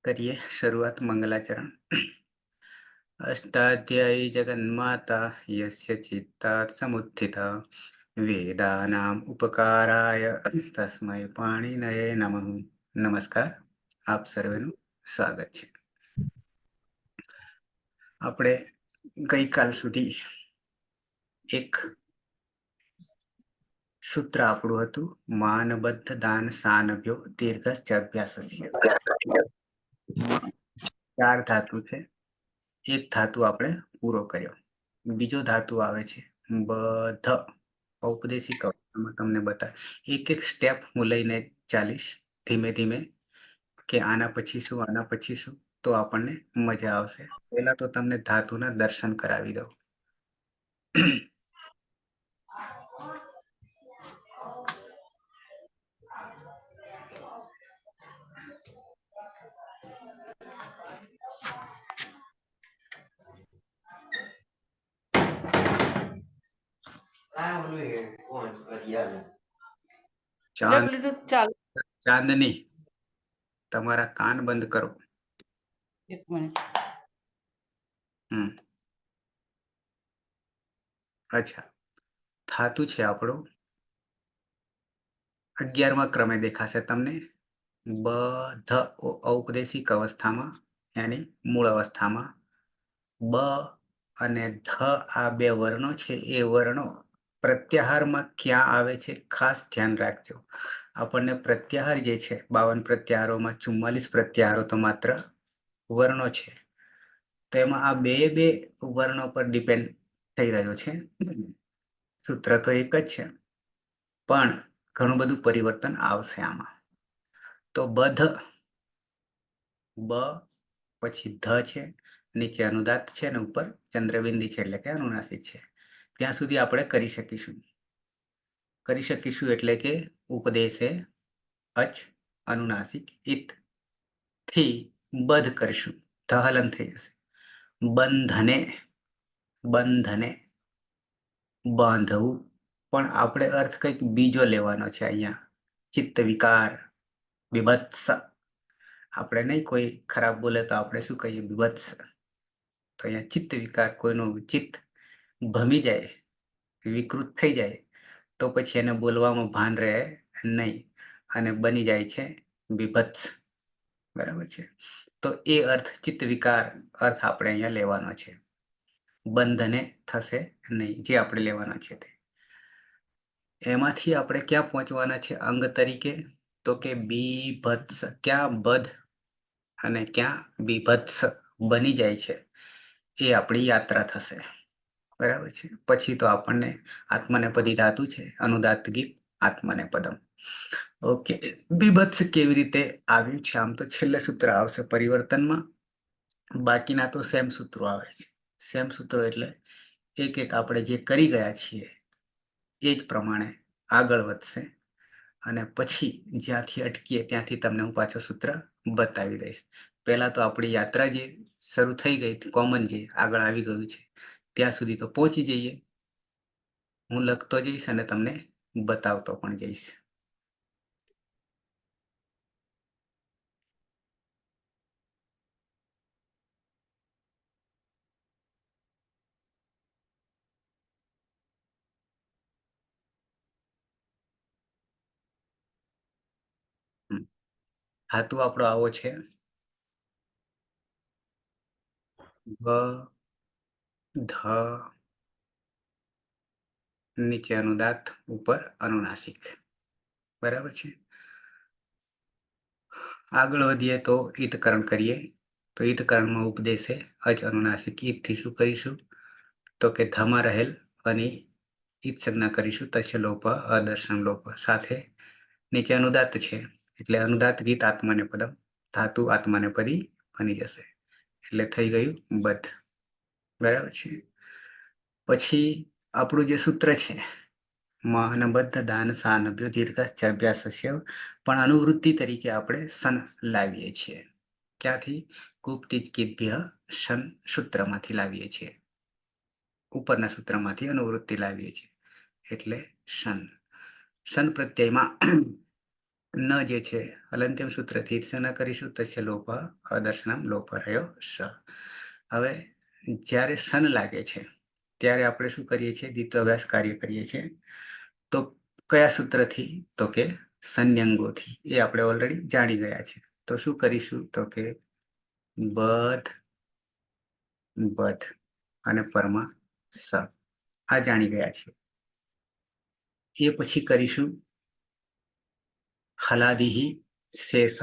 करिए शुरुआत मंगलाचरण। अष्टाध्यायी जगन्माता यस्य चित्तात् समुत्थिता वेदानाम् उपकाराय तस्मै पाणिनये नमः। નમસ્કાર, આપ સર્વેનું સ્વાગત છે. આપણે ગઈકાલ સુધી એક સૂત્ર આપણું હતું, માનબદ્ધ દાન સાનભ્યો દીર્ઘશ્ચ અભ્યાસસ્ય. ચાર ધાતુ છે, એક ધાતુ આપણે પૂરો કર્યો. બીજો ધાતુ આવે છે બધ. ઔપદેશિક અવસ્થામાં તમને બતા એક એક સ્ટેપ હું લઈને ચાલીશ ધીમે ધીમે, કે આના પછી શું આના પછી શું, તો આપણને મજા આવશે. પહેલા તો તમને ધાતુના દર્શન કરાવી દઉં. ચાંદની, તમારા કાન બંધ કરો. એક મિનિટ. અચ્છા, ધાતુ છે આપણો 11મા ક્રમે દેખાશે તમને. બધ ઔપદેશિક અવસ્થામાં, યાની મૂળ અવસ્થામાં. બ અને ધ આ બે વર્ણો છે, એ વર્ણો પ્રત્યાહારમાં ક્યાં આવે છે ખાસ ધ્યાન રાખજો. આપણને પ્રત્યાહાર જે છે 52 પ્રત્યાહારોમાં 44 પ્રત્યાહારો તો માત્ર વર્ણો છે, તો એમાં આ બે બે વર્ણો પર ડિપેન્ડ થઈ રહ્યો છે. સૂત્ર તો એક જ છે, પણ ઘણું બધું પરિવર્તન આવશે આમાં. તો બધ, બ પછી ધ છે, નીચે અનુદાત છે અને ઉપર ચંદ્રબિંદી છે, એટલે કે અનુનાસિક છે. ત્યાં સુધી આપણે કરી શકીશું એટલે કે ઉપદેશે અચ અનુનાસિક ઇત થી બધ કરશું, ધ હલન થઈ જશે. બંધને, બંધને બાંધવું, પણ આપણે અર્થ કંઈક બીજો લેવાનો છે અહીંયા. ચિત્ત વિકાર, બીભત્સ. આપણે નહીં કોઈ ખરાબ બોલે તો આપણે શું કહીએ? બીભત્સ. તો અહીંયા ચિત્ત વિકાર, કોઈનું ચિત્ત ભમી જાય, વિકૃત થઈ જાય, તો પછી એને બોલવામાં ભાન રહે નહીં અને બની જાય છે બીભત્સ. બરાબર છે? તો એ અર્થ, ચિત્ત વિકાર અર્થ આપણે અહીંયા લેવાનો છે. બંધને થશે નહીં, જે આપણે લેવાના છે તે. એમાંથી આપણે ક્યાં પહોંચવાના છે અંગ તરીકે? તો કે બીભત્સ. ક્યાં બધ અને ક્યાં બીભત્સ બની જાય છે, એ આપણી યાત્રા થશે. બરાબર છે? પછી તો આપણને આત્મનેપદી ધાતુ છે, અનુદાત્ત ગીત આત્મનેપદમ. ઓકે, બીભત્સ કેવી રીતે આવ્યું છે? આમ તો છેલ્લે સૂત્ર આવશે પરિવર્તનમાં, બાકીના તો સેમ સૂત્રો આવે છે. સેમ સૂત્રો એટલે એક એક આપણે જે કરી ગયા છીએ એ જ પ્રમાણે આગળ વધશે, અને પછી જ્યાંથી અટકીએ ત્યાંથી તમને હું પાછો સૂત્ર બતાવી દઈશ. પહેલા તો આપણી યાત્રા જે શરૂ થઈ ગઈ, કોમન જે આગળ આવી ગયું છે, ત્યાં સુધી તો પહોંચી જઈએ. હું લખતો જઈશ અને તમને બતાવતો પણ જઈશ. ધાતુ આપણો આવો છે, બ ધ, નીચે અનુદાત, ઉપર અનુનાસિક. બરાબર છે? આગળ વધીએ તો ઈતકરણ કરીએ. તો ઈતકરણમાં ઉપદેશે અચ અનુનાસિક ઈતથી શું કરીશું? તો કે ધમાં રહેલ અને ઈત સંજ્ઞા કરીશું. તસ્ય લોપ અદર્શન લોપ સાથે નીચે અનુદાત છે, એટલે અનુદાત ગીત આત્મનેપદમ, ધાતુ આત્મનેપદી બની જશે, એટલે થઈ ગયું બધ. બરાબર છે? પછી આપણું જે સૂત્ર છે, માનબદ્ધ દાન સાનભ્યો દીર્ઘશ્ચ અભ્યાસસ્ય, પણ અનુવૃત્તિ તરીકે આપણે સન લાવીએ છીએ. ક્યાંથી? ગુપ્તિજ્ઞિભ્ય શન સૂત્રમાંથી લાવીએ છીએ, ઉપરના સૂત્રમાંથી અનુવૃત્તિ લાવીએ છીએ, એટલે શન. શન પ્રત્યયમાં ન જે છે હલંત્યમ સૂત્રથી શેના કરીશું તસ્ય લોપ અદર્શનમ લોપ રહ્યો સ. હવે જ્યારે સન લાગે છે ત્યારે આપણે શું કરીએ છીએ? દ્વિત્વાભ્યાસ કાર્ય કરીએ છીએ. તો કયા સૂત્રથી? તો કે સંન્યંગોથી. એ આપણે ઓલરેડી જાણી ગયા છે. તો શું કરીશું? તો કે બધ બધ અને પરમા સ. આ જાણી ગયા છે. એ પછી કરીશું હલાદિહિ શેષ.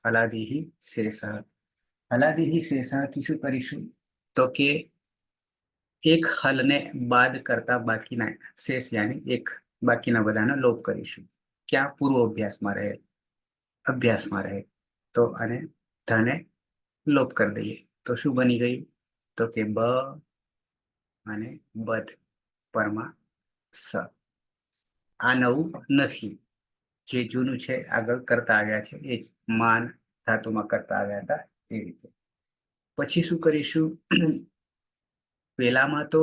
હલાદિહિ શેષ. હલાદિહિ શેષથી શું કરીશું? તો કે એક હલને બાદ કરતા બાકીના શેષ યાની એક બાકીના બધાનો લોપ કરીશું. ક્યાં? પૂર્વ અભ્યાસમાં રહે. તો અને ધને લોપ કરી દઈએ તો શું બની ગયું? તો કે બ અને બધ પરમા સ. આ નવું નથી. જે જૂનું છે આગળ કરતા આવ્યા છે એ જ માન ધાતુમાં કરતા આવ્યા હતા એ રીતે. પછી શું કરીશું? પેલામાં તો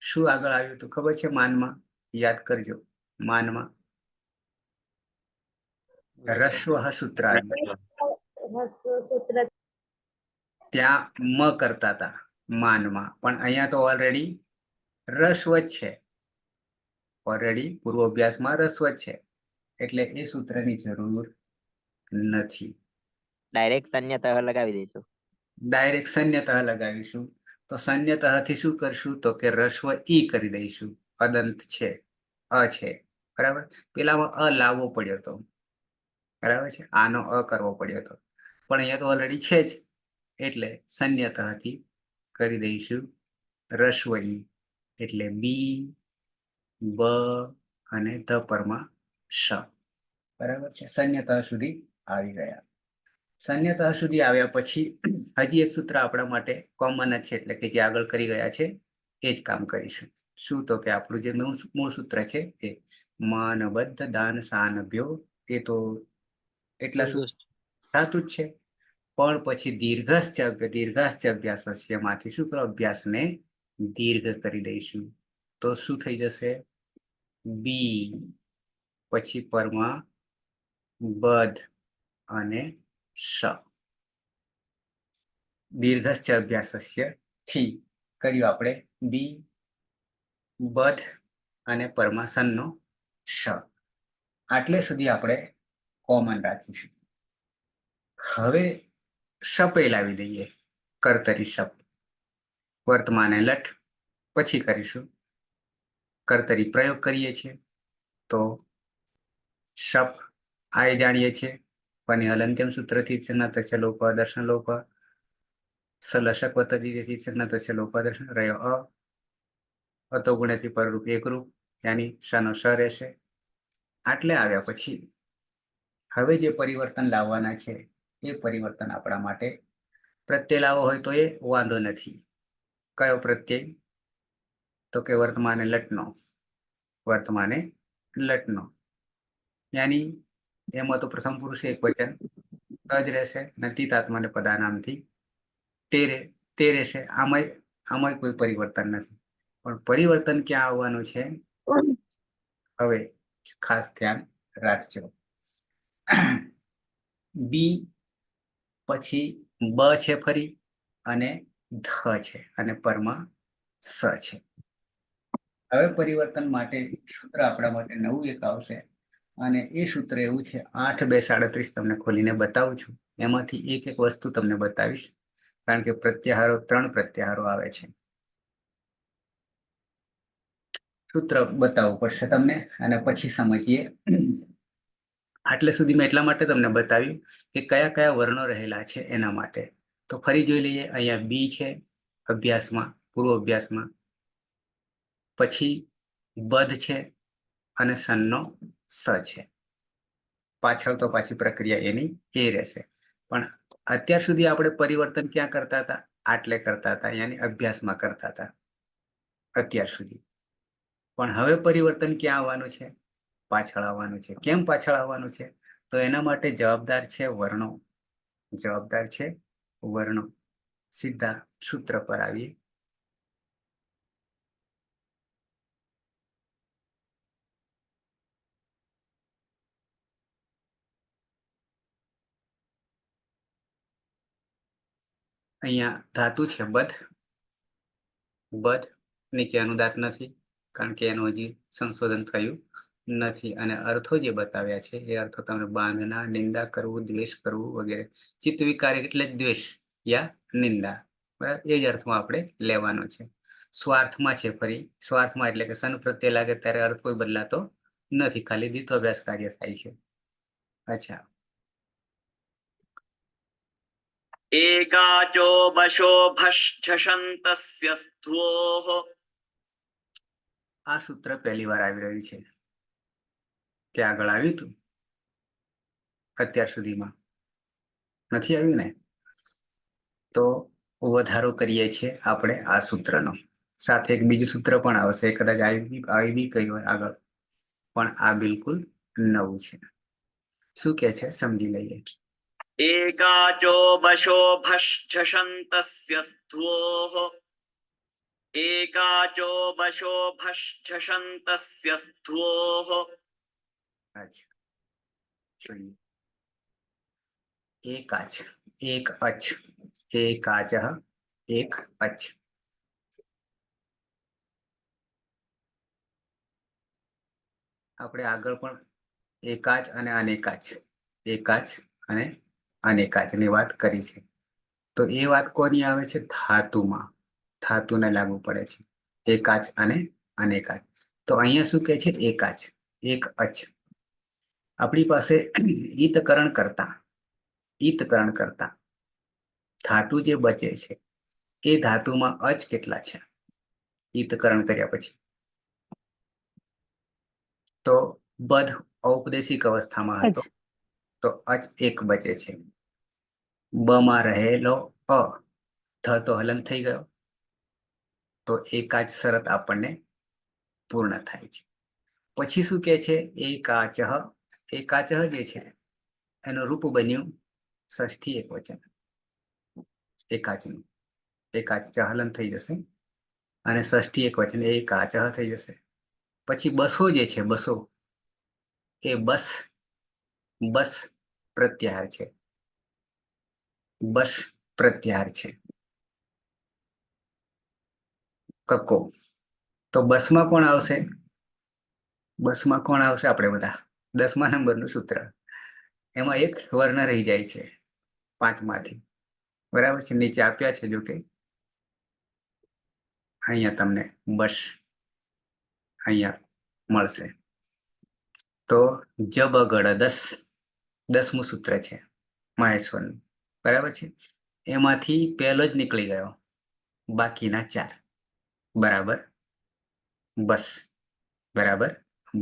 શું આગળ આવ્યું હતું ખબર છે? માનમાં યાદ કરજો. માનમાં રસ્વ સૂત્ર આવ્યું. સૂત્ર ત્યાં મ કરતા હતા માનમાં, પણ અહીંયા તો ઓલરેડી રસ્વ જ છે. ઓલરેડી પૂર્વ અભ્યાસમાં રસ્વ જ છે એટલે એ સૂત્રની જરૂર નથી. ડાયરેક્ટ સંન્યતઃ લગાવી દઈશું. ડાયરેક્ટ સંન્યતઃ લગાવીશું. તો સંન્યતઃથી શું કરશું? તો કે રસ્વ ઈ કરી દઈશું. અદંત છે, અ છે, બરાબર. પેલામાં અ લાવવો પડ્યો હતો, બરાબર છે. આનો અ કરવો પડ્યો હતો, પણ અહીંયા તો ઓલરેડી છે જ એટલે સંન્યતઃથી કરી દઈશું રસ્વ ઈ. એટલે બી બ અને ધ પરમાં શ. બરાબર છે. સંન્યતઃ સુધી આવી ગયા. સંન્યતઃ સુધી આવ્યા પછી હજી એક સૂત્ર આપણા માટે કોમન જ છે, એટલે કે જે આગળ કરી ગયા છે એ જ કામ કરીશું. શું? તો કે આપણું જે મૂળ સૂત્ર છે એ મન બદ્ધ દાન સાન ભ્યો. એ તો એટલા થતું જ છે. પણ પછી દીર્ઘાશ્ચ અભ્યાસસ્ય માંથી શું કરો? અભ્યાસને દીર્ઘ કરી દઈશું. તો શું થઈ જશે? બી પછી પરમાં બધ અને શ. દીર્ઘશ્ચ અભ્યાસસ્ય થી કર્યું આપણે બી બધ અને પરમાસનનો શ. આટલે સુધી આપણે કોમન રાખીશું. હવે શપે લાવી દઈએ. કર્તરી શપ. વર્તમાને લટ પછી કરીશું. કર્તરી પ્રયોગ કરીએ છીએ તો શપ આ જાણીએ છીએ. પણ હલંત્યમ સૂત્રથી તસ્ય લોપ દર્શન લોપ સલશક પદ્ધતિથી તસ્ય લોપ દર્શન રહ્યો અ. અતો ગુણ્યથી પરરૂપ એકરૂપ યાની શાનો સ રહેશે. આટલે આવ્યા પછી હવે જે પરિવર્તન લાવવાના છે એ પરિવર્તન આપણા માટે પ્રત્યય લાવવો હોય તો એ વાંધો નથી. કયો પ્રત્યય? તો કે વર્તમાને લટનો. વર્તમાને લટનો યાની એમાં તો પ્રથમ પુરુષ એક વચન જ રહેશે. નટિતાત્માને પદાનામથી તે રહેશે. આમાં કોઈ પરિવર્તન નથી. પણ પરિવર્તન ક્યાં આવવાનું છે? હવે ખાસ ધ્યાન રાખજો. બી પછી બ છે ફરી અને ધ છે અને પરમાં સ છે. હવે પરિવર્તન માટે સૂત્ર આપણા માટે નવું એક આવશે અને એ સૂત્ર એવું છે 8-2-37 તમને ખોલીને બતાવું છું. એમાંથી એક એક વસ્તુ તમને બતાવીશ, કારણ કે પ્રત્યાહારો 3 પ્રત્યાહારો આવે છે. સૂત્ર બતાવવું પડશે તમને અને પછી સમજીએ. આટલે સુધી મેં એટલા માટે તમને બતાવ્યું કે કયા કયા વર્ણો રહેલા છે એના માટે. તો ફરી જોઈ લઈએ. અહીંયા બી છે અભ્યાસમાં, પૂર્વ અભ્યાસમાં. પછી બધ છે અને સનનો સ છે. પાછળ તો પાછી પ્રક્રિયા એની એ રહેશે. પણ અત્યાર સુધી આપણે પરિવર્તન ક્યાં કરતા હતા? આટલે કરતા હતા, યાની અભ્યાસમાં કરતા હતા અત્યાર સુધી. પણ હવે પરિવર્તન ક્યાં આવવાનું છે? પાછળ આવવાનું છે. કેમ પાછળ આવવાનું છે? તો એના માટે જવાબદાર છે વર્ણો. જવાબદાર છે વર્ણો. સીધા સૂત્ર પર આવીએ. અહીંયા ધાતુ છે બધ. બધ નીચે અનુદાત નથી, કારણ કે એનું હજી સંશોધન થયું નથી. અને અર્થો જે બતાવ્યા છે એ અર્થો તમે બાંધના, નિંદા કરવું, દ્વેષ કરવું વગેરે. ચિત્ત વિકાર એટલે જ દ્વેષ યા નિંદા, બરાબર? એ જ અર્થમાં આપણે લેવાનો છે. સ્વાર્થમાં છે ફરી. સ્વાર્થમાં એટલે કે સન પ્રત્યે લાગે ત્યારે અર્થ કોઈ બદલાતો નથી, ખાલી દ્વિત્વાભ્યાસ કાર્ય થાય છે. અચ્છા, एकाचो वशो भषन्तस्य स्थोः આ સૂત્ર પહેલી વાર આવી રહ્યું છે કે આગળ આવ્યું હતું અત્યાર સુધીમાં નથી આવ્યું ને? તો વધારો કરીએ છીએ આપણે આ સૂત્રનો. સાથે એક બીજું સૂત્ર પણ આવશે, કદાચ આવી બી કઈ હોય આગળ, પણ આ બિલકુલ નવું છે. શું કે છે સમજી લઈએ. एकाचो वशो भषन्तस्य स्थोः एकाचो वशो भषन्तस्य स्थोः અચ્છા, જોઈએ. એક આચ, એક અચ, એક આચ, એક અચ. આપણે આગળ પણ એકાચ અને અનેકાચ, એકાચ અને અનેકાચની વાત કરી છે. તો એ વાત કોની આવે છે? ધાતુમાં. ધાતુને લાગુ પડે છે એકાચ અને અનેકાચ. તો અહીંયા શું કહે છે? એકાચ, એક અચ. આપણી પાસે ઈતકરણ કરતા ધાતુ જે બચે છે એ ધાતુમાં અચ કેટલા છે ઈતકરણ કર્યા પછી? તો બધ ઔપદેશિક અવસ્થામાં હતો, તો અચ એક બચે છે. બ માં રહેલો અ, ધ તો હલન થઈ ગયો, તો એકાચ શરત આપણને પૂર્ણ થાય છે. પછી શું કે છે? એકાચ. એકાચ જે છે એનું રૂપ બન્યું ષષ્ઠી એકવચન. એકાચનું એકાચ હલન થઈ જશે અને ષષ્ઠી એકવચન એકાચ થઈ જશે. પછી બસો જે છે, બસો એ બસ પ્રત્યાહાર છે. બસ પ્રત્યાહાર છે. કક્કો. તો બસમાં કોણ આવશે? બસમાં કોણ આવશે? આપણે બધા 10મા નંબરનું સૂત્ર, એમાં એક વર્ણ રહી જાય છે 5માંથી, બરાબર છે? નીચે આપ્યા છે, જો કે અહીંયા તમને બસ અહીંયા મળશે. તો જબગડ 10મું સૂત્ર છે માહેશ્વરનું, બરાબર છે? એમાંથી પહેલો જ નીકળી ગયો, બાકીના 4 બરાબર બસ, બરાબર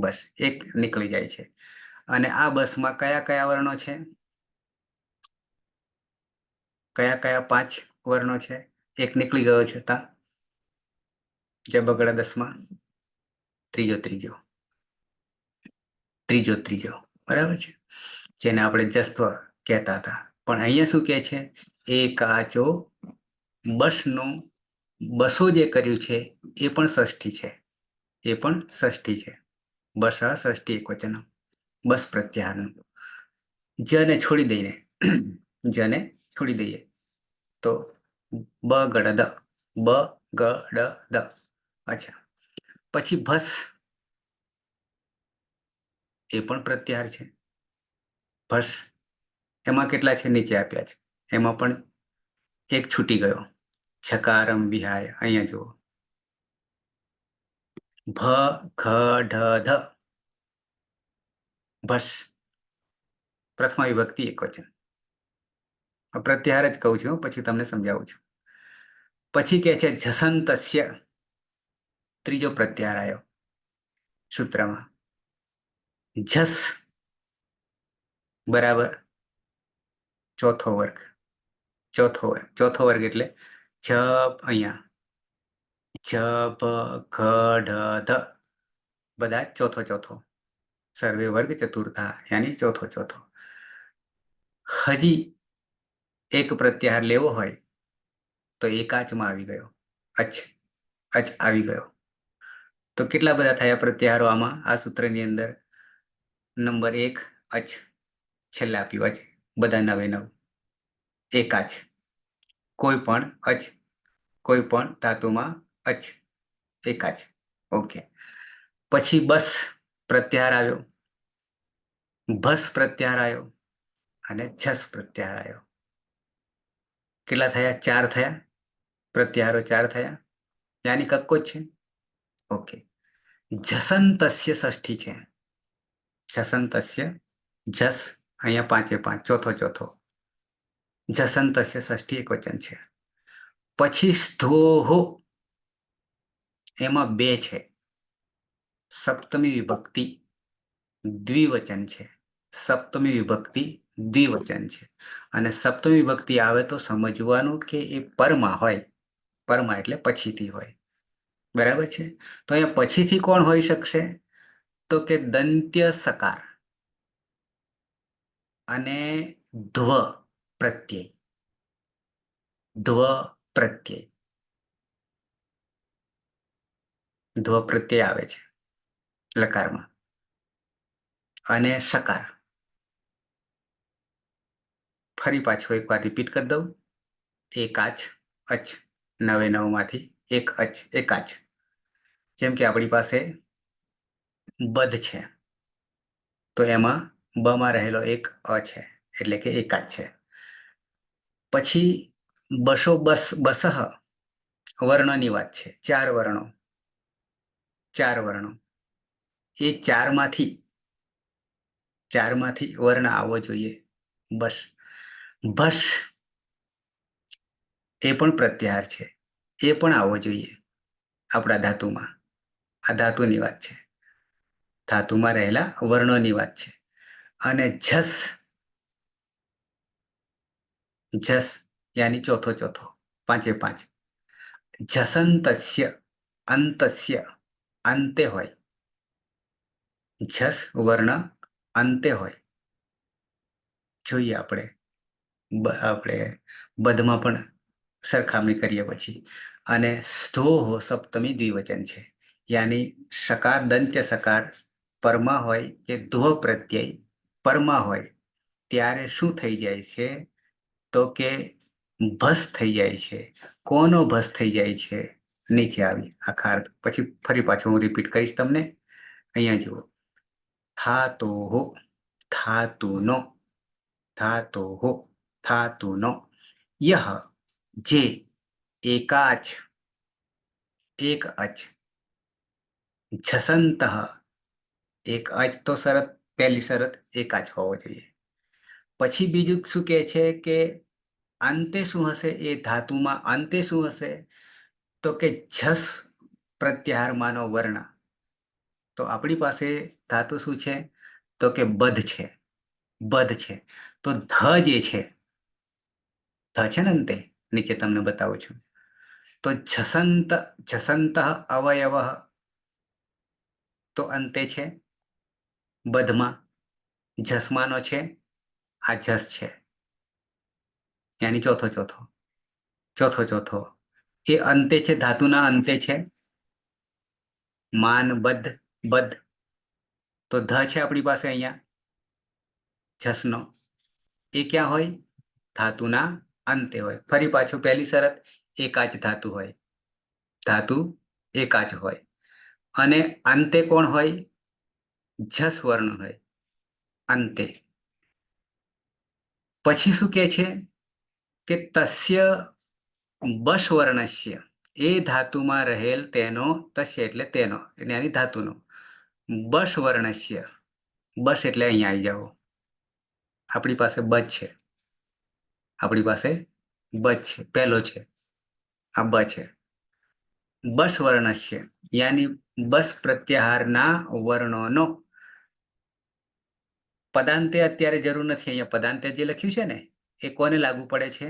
બસ, એક નીકળી જાય છે. અને આ બસમાં કયા કયા વર્ણો છે? કયા કયા 5 વર્ણો છે? એક નીકળી ગયો છે. તા જબગડ 10માં ત્રીજો, બરાબર છે? જેને આપણે જસ્ત્વ કહેતા હતા. પણ અહીંયા શું કહે છે? એકાચો બસનું, બસો જે કર્યું છે એ પણ ષષ્ઠી છે, એ પણ ષષ્ઠી છે. બસ ષષ્ઠી એકવચન, બસ પ્રત્યાહારનું. જને છોડી દઈએ તો બગડ દ. અચ્છા, પછી ભસ, એ પણ પ્રત્યાહાર છે. ભસ એમાં કેટલા છે? નીચે આપ્યા છે. એમાં પણ એક છૂટી ગયો, છકારમ વિહાય. અહીંયા જુઓ, ભ ખ ઢ ધ, ભસ પ્રથમા વિભક્તિ એકવચન. પ્રત્યાહાર જ કહું છું, પછી તમને સમજાવું છું. પછી કે છે જસંતસ્ય, ત્રીજો પ્રત્યાહાર આવ્યો સૂત્રમાં. જસ બરાબર ચોથો વર્ગ એટલે જ. અહીંયા જ ભ ખ ઢ ધ બધા ચોથો, સર્વે વર્ગ ચતુર્થા, યાની ચોથો. હજી એક પ્રત્યાહાર લેવો હોય તો એકાચમાં આવી ગયો, અચ આવી ગયો. તો કેટલા બધા થયા પ્રત્યાહારો આમાં? આ સૂત્રની અંદર નંબર 1 અચ, છેલ્લે આપ્યું અચ, બધા 9 એકાચ. કોઈ પણ અચ, કોઈ પણ ધાતુમાં અચ, એકાચ. ઓકે. પછી બસ પ્રત્યાહાર આવ્યો, ભસ પ્રત્યાહાર આવ્યો અને જસ પ્રત્યાહાર આવ્યો. કેટલા થયા? 4 થયા. પ્રત્યાહારો 4 થયા. યાની કક્કો જ છે. ઓકે. જસંતસ્ય ષષ્ઠી છે. જસંતસ્ય, જસ અહીંયા 5 એ 5, ચોથો ચોથો. જસંતસ્ય ષષ્ઠી એક વચન છે. પછી સ્થોહો, એમાં 2 છે. સપ્તમી વિભક્તિ દ્વિવચન છે. સપ્તમી વિભક્તિ દ્વિવચન છે. અને સપ્તમી વિભક્તિ આવે તો સમજવાનું કે એ પરમાં હોય. પરમાં એટલે પછીથી હોય. બરાબર છે. તો અહીંયા પછીથી કોણ હોઈ શકશે? તો કે દંત્ય સકાર અને ધ્વ પ્રત્યય. ધ્વ પ્રત્યય, ધ્વ પ્રત્યય આવે છે લકારમાં. અને સકાર. ફરી પાછું એકવાર રિપીટ કરી દઉં. એકાચ અચ, 9 એ 9 માંથી એક અચ, એકાચ. જેમ કે આપણી પાસે બધ છે તો એમાં બમાં રહેલો એક અ છે એટલે કે એકાચ છે. પછી બસો બસ બસહ વર્ણની વાત છે. 4 વર્ણો, 4 વર્ણો. એ 4 માંથી વર્ણ આવવો જોઈએ. બસ. ભસ એ પણ પ્રત્યાહાર છે. એ પણ આવવો જોઈએ આપણા ધાતુમાં. આ ધાતુની વાત છે. ધાતુમાં રહેલા વર્ણોની વાત છે. અને જસ, જસ યાની ચોથો ચોથો, 5 એ 5. જસંતસ્ય, અંતસ્ય અંતે હોય. જસ વર્ણ અંતે હોય. જોઈએ આપણે બધમાં પણ સરખામણી કરીએ પછી. અને સ્થોહ સપ્તમી દ્વિવચન છે. યાની સકાર, દંત્ય સકાર પરમાં હોય કે ધ્વ પ્રત્યય પરમાં હોય ત્યારે શું થઈ જાય છે? તો કે ભસ થઈ જાય છે. કોનો ભસ થઈ જાય છે? નીચે આવી આખા અર્થ. પછી ફરી પાછું હું રિપીટ કરીશ તમને. અહીંયા જુઓ. થાતોહો, ધાતુનો, ધાતોહો, ધાતુનો. યહ, જે, એકાચ, એક અચ. જસંતઃ, એક અચ તો શરત, પહેલી શરત એકાચ હોવો જોઈએ. પછી બીજું શું કહે છે કે અંતે શું હશે? એ ધાતુમાં અંતે શું હશે? તો કે જસ પ્રત્યાહારમાંનો વર્ણ. તો આપણી પાસે ધાતુ શું છે? તો કે બધ છે. બધ છે. તો ધ જે છે, ધ છે ને અંતે, નીચે તમને બતાવું છું. તો જસંત, જસંત અવયવ તો અંતે છે બધમાં. જસમાનો છે, આ જસ છે. યાની ચોથો ચોથો, ચોથો ચોથો. એ અંતે છે, ધાતુના અંતે છે. માન બધ, બધ. તો ધ છે આપણી પાસે અહીંયા જસનો. એ ક્યાં હોય? ધાતુના અંતે હોય. ફરી પાછું પહેલી શરત, એકાચ ધાતુ હોય. ધાતુ એકાચ હોય. અને અંતે કોણ હોય? જસ વર્ણ હોય અંતે. પછી શું કહે છે કે તસ્ય બસ વર્ણસ્ય, એ ધાતુમાં રહેલ તેનો, તસ્ય એટલે તેનો, એની ધાતુનો, બસ વર્ણસ્ય. બસ એટલે અહીંયા આવી જાઓ. આપણી પાસે બચ છે. આપણી પાસે બચ છે, પહેલો છે. આ બ છે. બસ વર્ણસ્ય યાની બસ પ્રત્યાહારના વર્ણોનો. પદાંતે અત્યારે જરૂર નથી. અહીંયા પદાંતે જે લખ્યું છે ને એ કોને લાગુ પડે છે?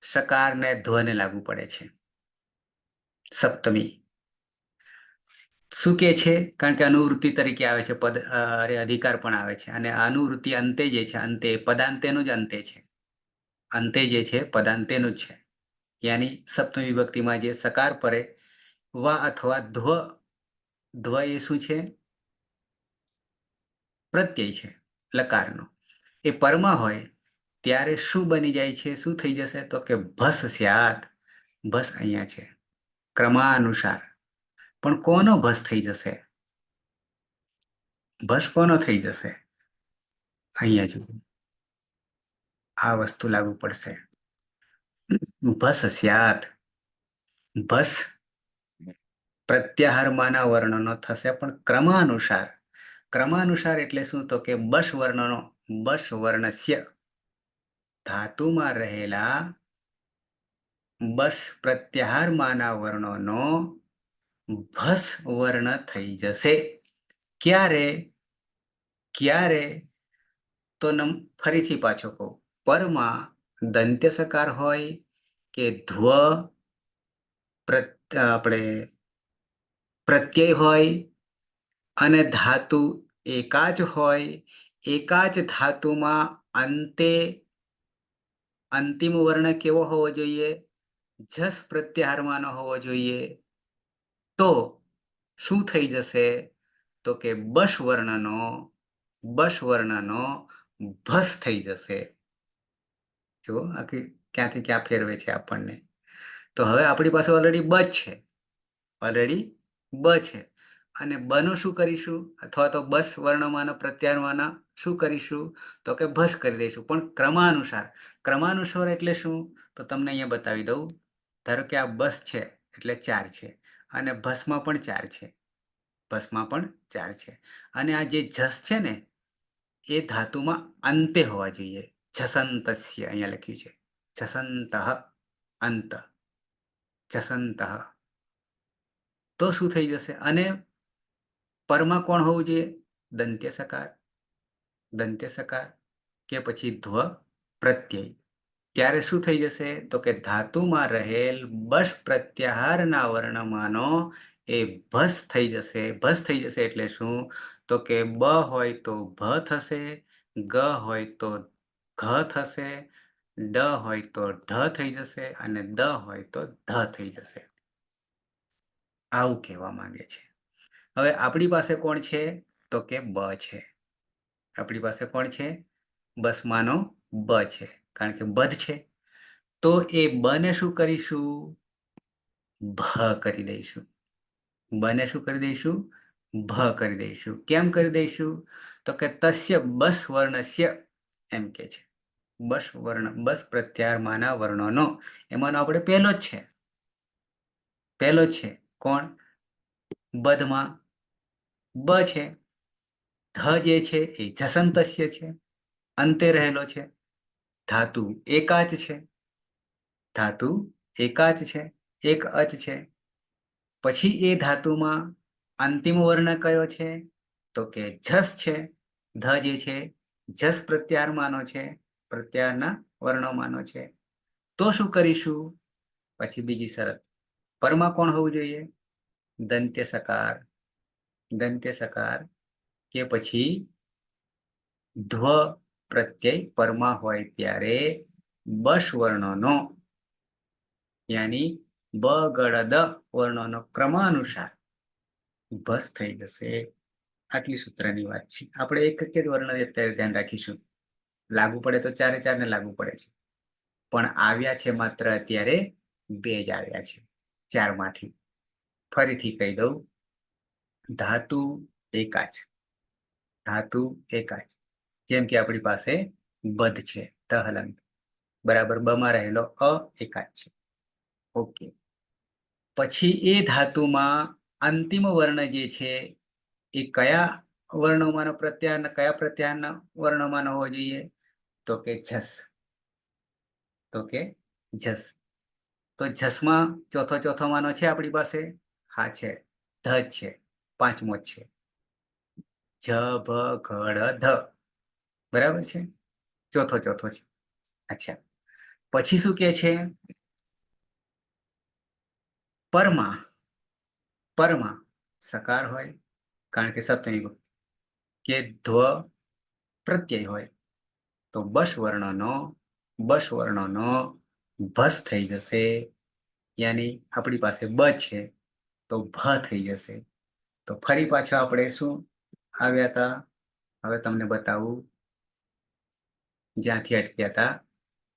સકાર ને ધ્વને લાગુ પડે છે. સપ્તમી શું કે છે? કારણ કે અનુવૃત્તિ તરીકે આવે છે પદ, અધિકાર પણ આવે છે. અને અનુવૃત્તિ અંતે જે છે, અંતે પદાંતેનું જ અંતે છે. અંતે જે છે પદાંતેનું જ છે. યાની સપ્તમી વિભક્તિમાં જે સકાર પરે વા અથવા ધ્વ, ધ્વ એ શું છે? પ્રત્યય છે લકારનો. એ પરમાં હોય ત્યારે શું બની જાય છે? શું થઈ જશે? તો કે ભસ સ્યાત. ભસ અહીંયા છે ક્રમાનુસાર. પણ કોનો ભસ થઈ જશે? ભસ કોનો થઈ જશે? અહીંયા જુઓ, આ વસ્તુ લાગુ પડશે. ભસ સ્યાત. ભસ પ્રત્યાહારમાંના વર્ણનો થશે, પણ ક્રમાનુસાર. ક્રમાનુસાર એટલે શું? તો કે બસ વર્ણનો, બસ વર્ણસ્ય, ધાતુમાં રહેલા બસ પ્રત્યાહારમાંના વર્ણોનો ભસ વર્ણ થઈ જશે. ક્યારે? ક્યારે? તો ફરીથી પાછો કહું, પરમાં દંત્ય સકાર હોય કે ધ્વ આપણે પ્રત્યય હોય અને ધાતુ એકા જ હોય, એકા જ ધાતુમાં અંતે અંતિમ વર્ણ કેવો હોવો જોઈએ? જસ પ્રત્યાહારમાંનો હોવો જોઈએ. તો શું થઈ જશે? તો કે બસ વર્ણનો ભસ થઈ જશે. જો આખી ક્યાંથી ક્યાં ફેરવે છે આપણને. તો હવે આપણી પાસે ઓલરેડી બ છે, ઓલરેડી બ છે, અને બનું શું કરીશું? અથવા તો બસ વર્ણમાનો પ્રત્યાહારમાંના શું કરીશું? તો કે ભસ કરી દઈશું, પણ ક્રમાનુસાર. ક્રમાનુસાર એટલે શું? તો તમને અહીંયા બતાવી દઉં. ધારો કે આ બસ છે એટલે 4 છે, અને ભસમાં પણ 4 છે, ભસમાં પણ 4 છે. અને આ જે જસ છે ને એ ધાતુમાં અંતે હોવા જોઈએ. જસંતસ્ય અહીંયા લખ્યું છે, જસંતઃ, અંત, જસંતઃ. તો શું થઈ જશે? અને પરમાં કોણ હોવું જોઈએ? દંત્ય સકાર, દંત્ય સકાર કે પછી ધ્વ પ્રત્યય. ત્યારે શું થઈ જશે? તો કે ધાતુમાં રહેલ બસ પ્રત્યાહારના વર્ણમાંનો એ ભસ થઈ જશે. ભસ થઈ જશે એટલે શું? તો કે બ હોય તો ભ થશે, ગ હોય તો ઘ થશે, ડ હોય તો ઢ થઈ જશે, અને દ હોય તો ધ થઈ જશે. આવું કહેવા માંગે છે. હવે આપણી પાસે કોણ છે? તો કે બ છે. આપણી પાસે કોણ છે? બસમાંનો બ છે, કારણ કે બધ છે. તો એ બને શું કરીશું? ભ કરી દઈશું. બને શું કરી દઈશું? ભ કરી દઈશું. કેમ કરી દઈશું? તો કે તસ્ય બસ વર્ણસ્ય એમ કે છે. બસ વર્ણ, બસ પ્રત્યાહારમાંના વર્ણોનો, એમાંનો આપણે પહેલો જ છે. પહેલો જ છે. કોણ? બધમાં બ છે. ધ જે છે એ જસંતસ્ય છે, અંતે રહેલો છે. ધાતુ એકાચ છે, ધાતુ એકાચ છે, એક અચ છે. પછી એ ધાતુમાં અંતિમ વર્ણ કયો છે? તો કે જસ છે. ધ જે છે જસ પ્રત્યાહારમાંનો છે, પ્રત્યાહારના વર્ણોમાંનો છે. તો શું કરીશું? પછી બીજી શરત, પરમાં કોણ હોવું જોઈએ? દંત્ય સકાર, દંત્ય સકાર કે પછી ધ્વ પ્રત્યય પરમાં હોય ત્યારે બસ વર્ણોનો, યાની બ ગળ દ વર્ણોનો ક્રમાનુસાર ભસ થઈ જશે. આટલી સૂત્રની વાત છે. આપણે એક જ વર્ણ અત્યારે ધ્યાન રાખીશું. લાગુ પડે તો 4 ને લાગુ પડે છે, પણ આવ્યા છે માત્ર અત્યારે 2 જ આવ્યા છે 4 માંથી. ફરીથી કહી દઉં, ધાતુ એકાચ, ધાતુ એકાચ. જેમ કે આપણી પાસે બધ છે, ત હલંત, બરાબર. બમાં રહેલો અ એકાચ છે. ઓકે. પછી એ ધાતુમાં અંતિમ વર્ણ જે છે એ કયા વર્ણોમાંનો પ્રત્યાહાર, કયા પ્રત્યાહારના વર્ણોમાંનો હોવો જોઈએ? તો કે જસ, તો કે જસ. તો જસમાં ચોથો માનો છે આપણી પાસે? હા છે, ધ છે, 5મો છે. જ ભ ઘડ ધ, બરાબર છે. ચોથો છે. અચ્છા, પછી શું કે છે? પરમાં સકાર હોય, કારણ કે સપ્તમી વિભક્તિ, કે ધ્વ પ્રત્યય હોય, તો બસ વર્ણનો ભસ થઈ જશે. યાની આપણી પાસે બ છે તો ભ થઈ જશે. તો ફરી પાછા આપણે શું આવ્યા હતા? હવે તમને બતાવું. જ્યાંથી અટક્યા હતા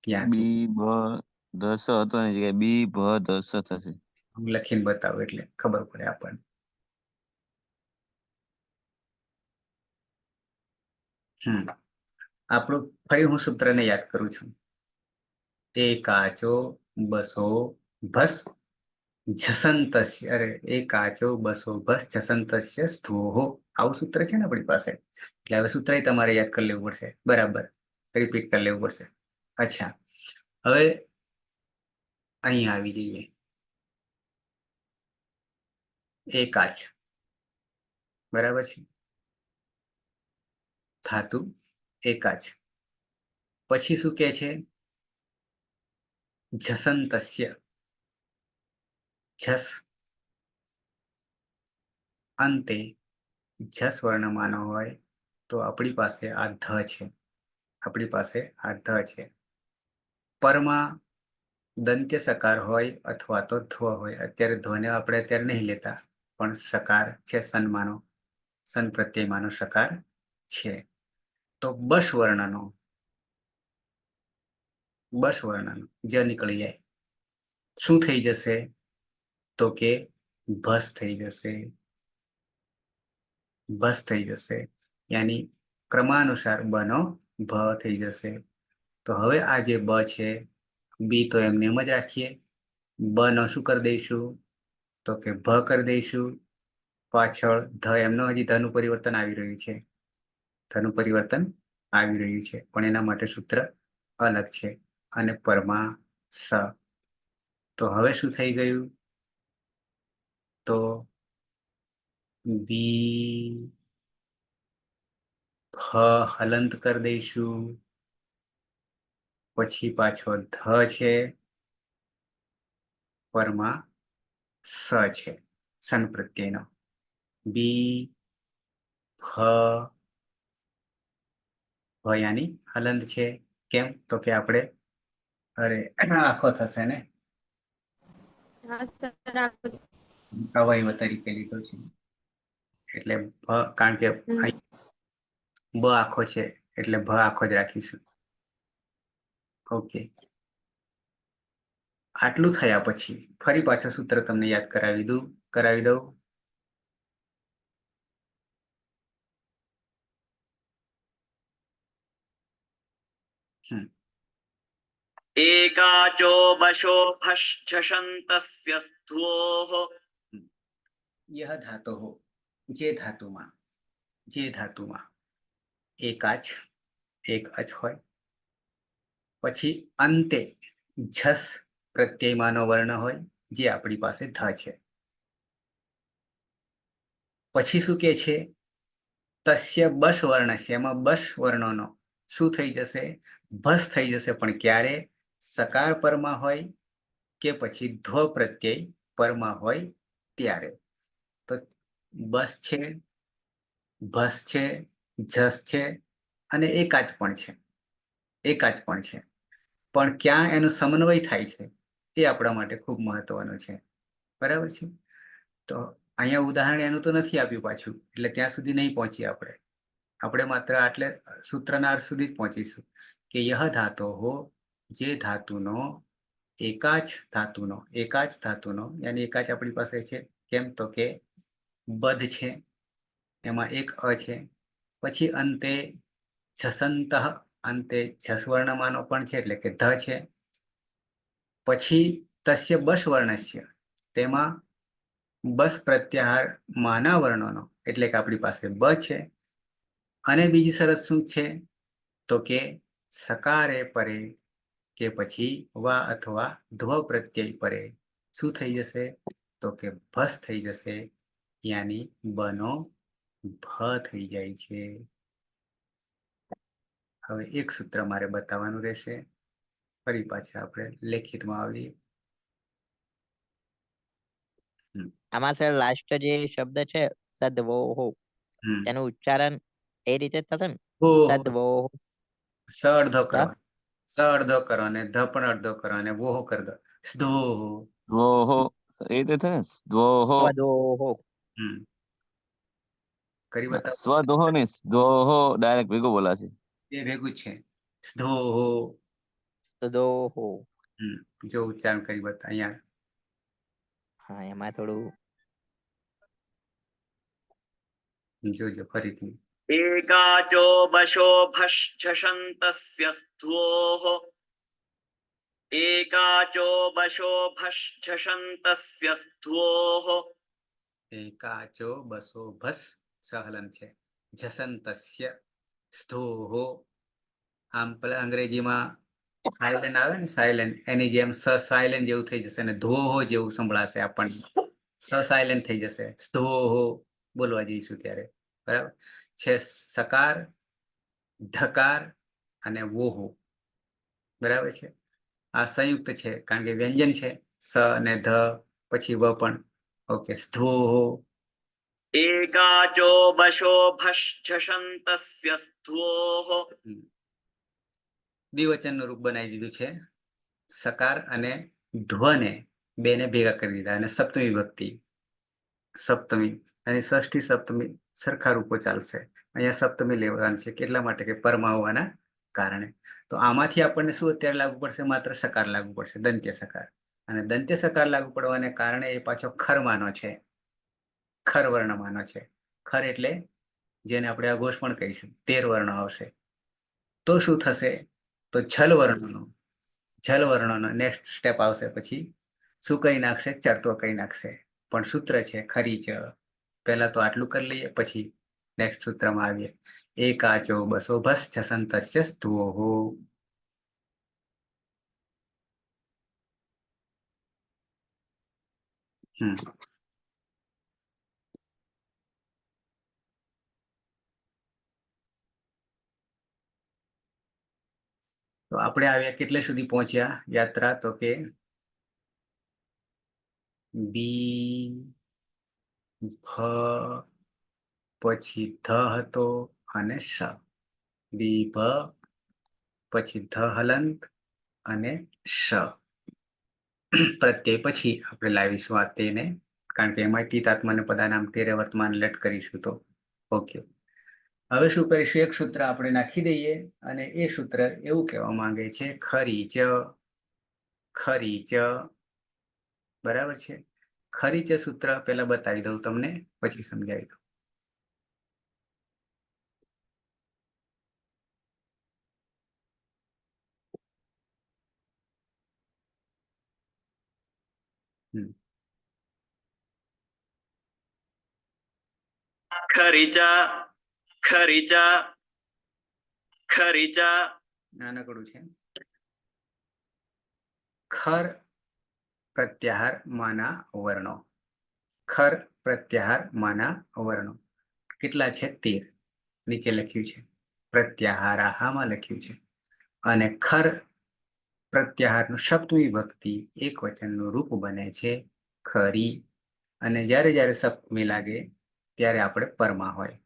ત્યાંથી. બી ભ ધસ હતો એની જગ્યાએ બી ભ ધસ થશે. હું લખીને બતાવું એટલે ખબર પડે આપણને. આપણું ફરી હું સૂત્રને યાદ કરું છું. એકાચો બસો ભસ જસંતસ્ય અરે એકાચો બસો ભસ જસંતસ્ય સ્થૂહો આવું સૂત્ર છે ને આપણી પાસે. એટલે હવે સૂત્ર તમારે યાદ કરી લેવું પડશે. બરાબર, રિપીટ કરી લેવું પડશે. અચ્છા, હવે અહીં આવી જઈએ. એકાચ બરાબર છે, ધાતુ એકાચ. પછી શું કે છે? જસંતસ્ય, જસ અંતે જસ વર્ણમાનો હોય તો આપણી પાસે આ ધ છે. આપણી પાસે આ ધ છે. પરમાં દંત્ય સકાર હોય અથવા તો ધ્વ હોય. અત્યારે ધ્વને આપણે અત્યારે નહીં લેતા, પણ સકાર છે સન્માનો, સન પ્રત્યયમાનો સકાર છે. તો બસ વર્ણનો જ નીકળી જાય. શું થઈ જશે? તો કે ભસ થઈ જશે. ભસ થઈ જશે, યાની ક્રમાનુસાર બનો ભ થઈ જશે. તો હવે આ જે બ છે, બી તો એમને એમ જ રાખીએ. બ નો શું કરી દઈશું? તો કે ભ કરી દઈશું. પાછળ ધ એમનો હજી ધનું પરિવર્તન આવી રહ્યું છે. ધનું પરિવર્તન આવી રહ્યું છે, પણ એના માટે સૂત્ર અલગ છે. અને પરમાં સ. તો હવે શું થઈ ગયું? તો બી હ હલંત કરી દઈશું. પછી પાછો ધ છે, પરમાં સ છે સન પ્રત્યયનો. બી હ યાની હલંત છે. કેમ? તો કે આપણે અરે આખો થશે ને, હા સર અવયવ તરીકે લીધો છે. એટલે ભ, કારણ કે અહીં બ આખો છે એટલે ભ આખો જ રાખીશું. ઓકે, આટલું થયા પછી ફરી પાછું સૂત્ર તમને યાદ કરાવી દઉં. एकाचो वशो भषन्तस्य स्थूः યહ ધાતો હો, જે ધાતુમાં એકાચ એક અચ હોય, પછી અંતે જસ પ્રત્યયમાનો વર્ણ હોય, જે આપણી પાસે ધ છે. પછી શું કે છે? તસ્ય બસ વર્ણસ્ય, એમાં બસ વર્ણોનો શું થઈ જશે? ભસ થઈ જશે. પણ ક્યારે? સકાર પરમાં હોય કે પછી ધ્વ પ્રત્યય પરમાં હોય ત્યારે. તો બસ છે, ભસ છે, જસ છે અને એકાચ પણ છે. પણ ક્યાં એનો સમન્વય થાય છે એ આપણા માટે ખૂબ મહત્વનું છે. બરાબર છે? તો અહીંયા ઉદાહરણ એનું તો નથી આપ્યું પાછું, એટલે ત્યાં સુધી નહીં પહોંચીએ આપણે. આપણે માત્ર આટલે સૂત્રના અર્થ સુધી જ પહોંચીશું કે યહ ધાતો હો, જે ધાતુનો એકાચ ધાતુનો યાની એકાચ આપણી પાસે છે. કેમ? તો કે બધ છે, એમાં એક અ છે. પછી અંતે જસંત, અંતે જસ વર્ણમાનો પણ છે એટલે કે ધ છે. પછી તસ્ય બસ વર્ણસ્ય, તેમાં બસ પ્રત્યાહાર માના વર્ણોનો એટલે કે આપણી પાસે બ છે. અને બીજી શરત શું છે? તો કે સકારે પરે કે પછી વા અથવા ધ્વ પ્રત્યય પરે શું થઈ જશે? તો કે ભસ થઈ જશે, યાની બનો ભ થઈ જાય છે. હવે એક સૂત્ર મારે બતાવવાનું રહેશે. ફરી પાછા આપણે લેખિતમાં આવીએ. આમાં સર લાસ્ટ જે શબ્દ છે સદવોહો, તેનું ઉચ્ચારણ એ રીતે થશે ને? સદવોહો. સ અડધો કરો, અને ધ પણ અડધો કરો અને વોહો કરી દો. સ્ધોહો. સ્વોહો એ રીતે થાય ને, સ્વોહો. સ્વદોહો. કરી બતાવો. સ્વદોહો ને સ્વોહો ડાયરેક્ટ ભેગો બોલાશે. એ ભેગું જ છે. સ્ધોહો. સ્તદોહો. જો ઉચ્ચારણ કરી બતા અહીંયા હા, એમાં થોડું જોજો ફરીથી. एकाचो वशो भषन्तस्य स्थोः एकाचो वशो भषन्तस्य स्थोः એકાચો બસો ભસ સહલન છે. જસંતસ્ય સ્થોહો. આમ પેલા અંગ્રેજીમાં સાયલેન્ટ આવે ને સાયલેન્ટ, એની જેમ સ સાયલેન્ટ જેવું થઈ જશે ને ધોહો જેવું સંભળાશે આપણને. સ સાયલેન્ટ થઈ જશે. સ્થોહો બોલવા જઈશું ત્યારે. બરાબર છે. સકાર, ઢકાર અને વોહો. બરાબર છે. આ સંયુક્ત છે કારણ કે વ્યંજન છે. સ અને ધ પછી વ પણ. ઓકે. સ્થોહો. एकाचो वशो भषन्तस्य स्थोः દ્વિવચનનું રૂપ બનાવી દીધું છે. સકાર અને ધ્વને બેને ભેગા કરી દીધા અને સપ્તમી વિભક્તિ સપ્તમી અને ષષ્ઠી સપ્તમી સરખા રૂપો ચાલશે. અહીંયા સપ્તમી લેવાનું છે. કેટલા માટે કે પરમાં હોવાના કારણે. તો આમાંથી આપણને શું અત્યારે લાગુ પડશે? માત્ર સકાર લાગુ પડશે, દંત્ય સકાર. અને દંત્ય સકાર લાગુ પડવાને કારણે એ પાછો ખરમાનો છે. ખર વર્ણમાનો છે. ખર એટલે જેને આપણે અઘોષ પણ કહીશું. 13 વર્ણ આવશે. તો શું થશે? તો છલ વર્ણનો નેક્સ્ટ સ્ટેપ આવશે. પછી શું કરી નાખશે? ચરતો કરી નાખશે. પણ સૂત્ર છે ખરી ચ. પહેલા તો આટલું કરી લઈએ, પછી નેક્સ્ટ સૂત્રમાં આવીએ. એકાચો બસો ભસ જસંતસ્ય સ્થોહો. તો આપણે આવ્યા કેટલે સુધી પહોંચ્યા યાત્રા? તો કે બી ભ પછી ધ હતો અને શ. બી ભ પછી ધ હલંત અને શ. પ્રત્યય પછી આપણે લાવીશું આ તેને, કારણ કે એમાં ટીતાત્માને પદાનામ તેરે વર્તમાન લટ કરીશું. તો ઓકે. હવે શું કરીશું? એક સૂત્ર આપણે નાખી દઈએ અને એ સૂત્ર એવું કહેવા માંગે છે ખરી ચ. ખરી ચ. બરાબર છે. ખરી ચ સૂત્ર પહેલા બતાવી દઉં તમને, પછી સમજાવી દઉં. खरिचा खरिचा खरिचा નાનકડું છે. ખર પ્રત્યાહાર માના વર્ણો. ખર પ્રત્યાહાર માના વર્ણો કેટલા છે? 13 નીચે લખ્યું છે. પ્રત્યાહારાહામાં લખ્યું છે. અને ખર પ્રત્યાહારનું સપ્તમી વિભક્તિ એક વચનનું રૂપ બને છે ખરી. અને જ્યારે જ્યારે સપ્તમી લાગે ત્યારે આપણે પરમાં હોય.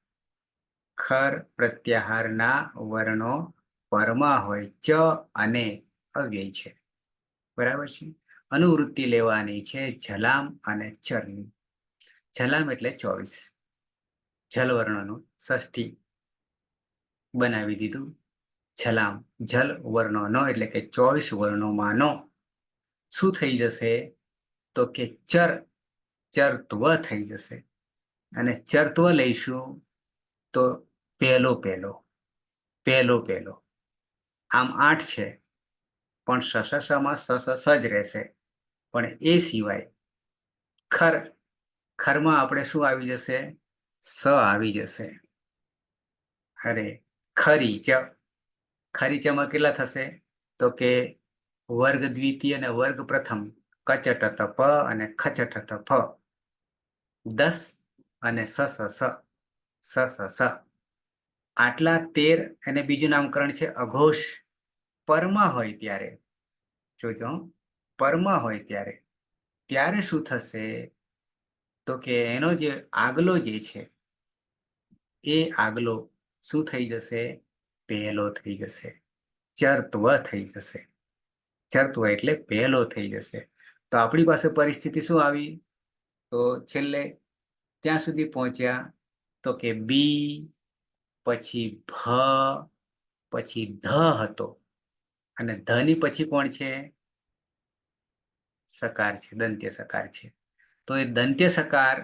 ખર પ્રત્યાહારના વર્ણો પરમાં હોય. ચ અને અવ્યય છે. બરાબર છે. અનુવૃત્તિ લેવાની છે જલામ અને ચરની. જલામ એટલે 24. જલ વર્ણનું ષષ્ઠી બનાવી દીધું. જલામ જલ વર્ણોનો એટલે કે 24 વર્ણોમાંનો શું થઈ જશે? તો કે ચરત્વ થઈ જશે. અને ચરત્વ લઈશું તો પહેલો આમ 8 છે, પણ સસસમાં સસ જ રહેશે. પણ એ સિવાય ખરમાં આપણે શું આવી જશે? સ આવી જશે. અરે ખરી ચમાં કેટલા થશે? તો કે વર્ગ દ્વિતીય અને વર્ગ પ્રથમ કચટત પ અને ખચટત ફ 10 અને સ. આટલા 13. અને બીજું નામકરણ છે અઘોષ. પરમાં હોય ત્યારે જોજો, પરમાં હોય ત્યારે શું થશે? તો કે એનો જે આગલો જે છે એ આગલો શું થઈ જશે? પહેલો થઈ જશે. ચરત્વ થઈ જશે. ચરત્વ એટલે પહેલો થઈ જશે. તો આપણી પાસે પરિસ્થિતિ શું આવી? તો છેલ્લે ત્યાં સુધી પહોંચ્યા તો કે બી પછી ભ પછી ધ હતો અને ધની પછી કોણ છે? સકાર છે, દંત્ય સકાર છે. તો એ દંત્ય સકાર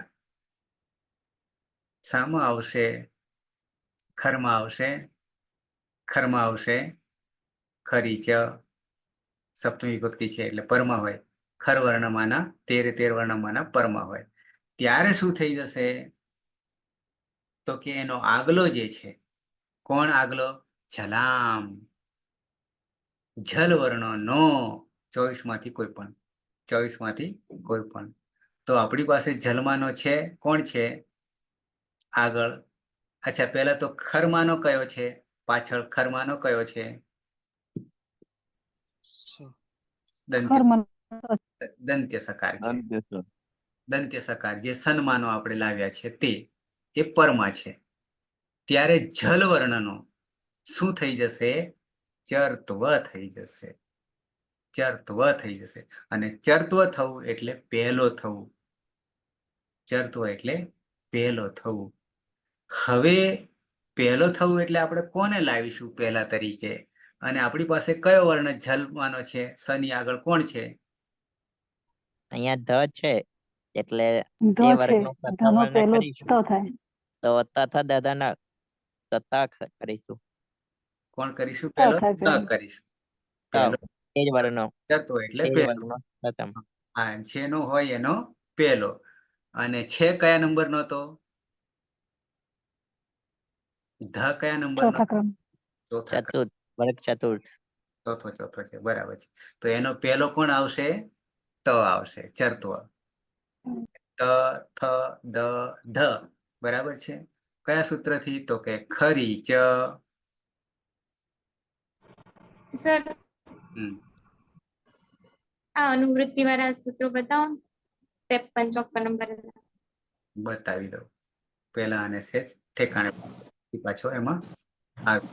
શામાં આવશે? ખરમાં આવશે. ખરમાં આવશે ખરી ચ સપ્તમી વિભક્તિ છે એટલે પરમાં હોય. ખર વર્ણમાંના 13 વર્ણમાંના પરમાં હોય. ત્યારે શું થઈ જશે? તો કે એનો આગલો જે છે, કોણ આગલો? ઝલામ. જલ વર્ણનો 24 માંથી કોઈ પણ, 24 માંથી કોઈ પણ. તો આપણી પાસે જલમાનો છે, કોણ છે આગળ? અચ્છા, પહેલા તો ખરમાનો કયો છે? પાછળ ખરમાનો કયો છે? દંત્ય સકાર છે. દંત્ય સકાર જે સન્માનો આપણે લાવ્યા છે તે એ પરમાં છે. ત્યારે જલ વર્ણનો શું થઈ જશે? ચરત્વ થઈ જશે. ચરત્વ થઈ જશે. અને ચરત્વ થવું એટલે પહેલો થવું. ચરત્વ એટલે પહેલો થવું. હવે પહેલો થવું એટલે આપણે કોને લાવીશું પહેલા તરીકે? અને આપણી પાસે કયો વર્ણ જલમાનો છે? શની આગળ કોણ છે? અહીંયા ધ છે એટલે ધ એ છે, વર્ગનું પ્રથમ ધનો વર્ણ પહેલો કરીશું. ત થાય. તો તથ દધન તતા કરીશું. કોણ કરીશું? ત પહેલો થાય ત પહેલો. કરીશું. તો પહેલો એ જ વર્ણનો ચરત્વ એટલે એ જ પહેલો. વર્ગનો પ્રથમ. હા, જેનો હોય એનો પહેલો. અને છે કયા નંબરનો? તો ધ કયા નંબરનો? ચોથા ક્રમ. ચોથા ક્રમ. ચતુર્થ, વર્ગ ચતુર્થ. ચોથો છે, બરાબર છે. તો એનો પહેલો કોણ આવશે? ત આવશે, ચરત્વ. ત, થ, દ, ધ. બરાબર છે. કયા સૂત્રથી? તો કે ખરી ચ. સર હમ આ અનુવૃત્તિ વાળા સૂત્રો બતાવો. 53 54 નંબર. બતાવી દઉં. પહેલા અને સેજ ઠેકાણે પાછો એમાં આવે.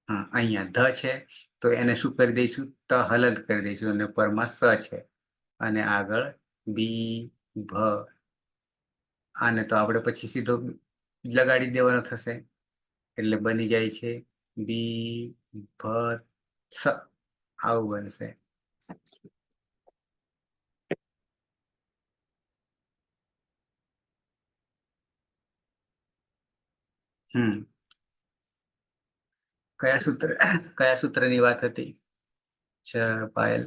હા, અહીંયા ધ છે તો એને શું કરી દઈશું? ત હલંત કરી દઈશું અને પરમાં સ છે અને આગળ બી ભ. આને તો આપણે પછી સીધો લગાડી દેવાનો થશે એટલે બની જાય છે બી ભ સ. આવું બનશે. કયા સૂત્રની વાત હતી પાયલ?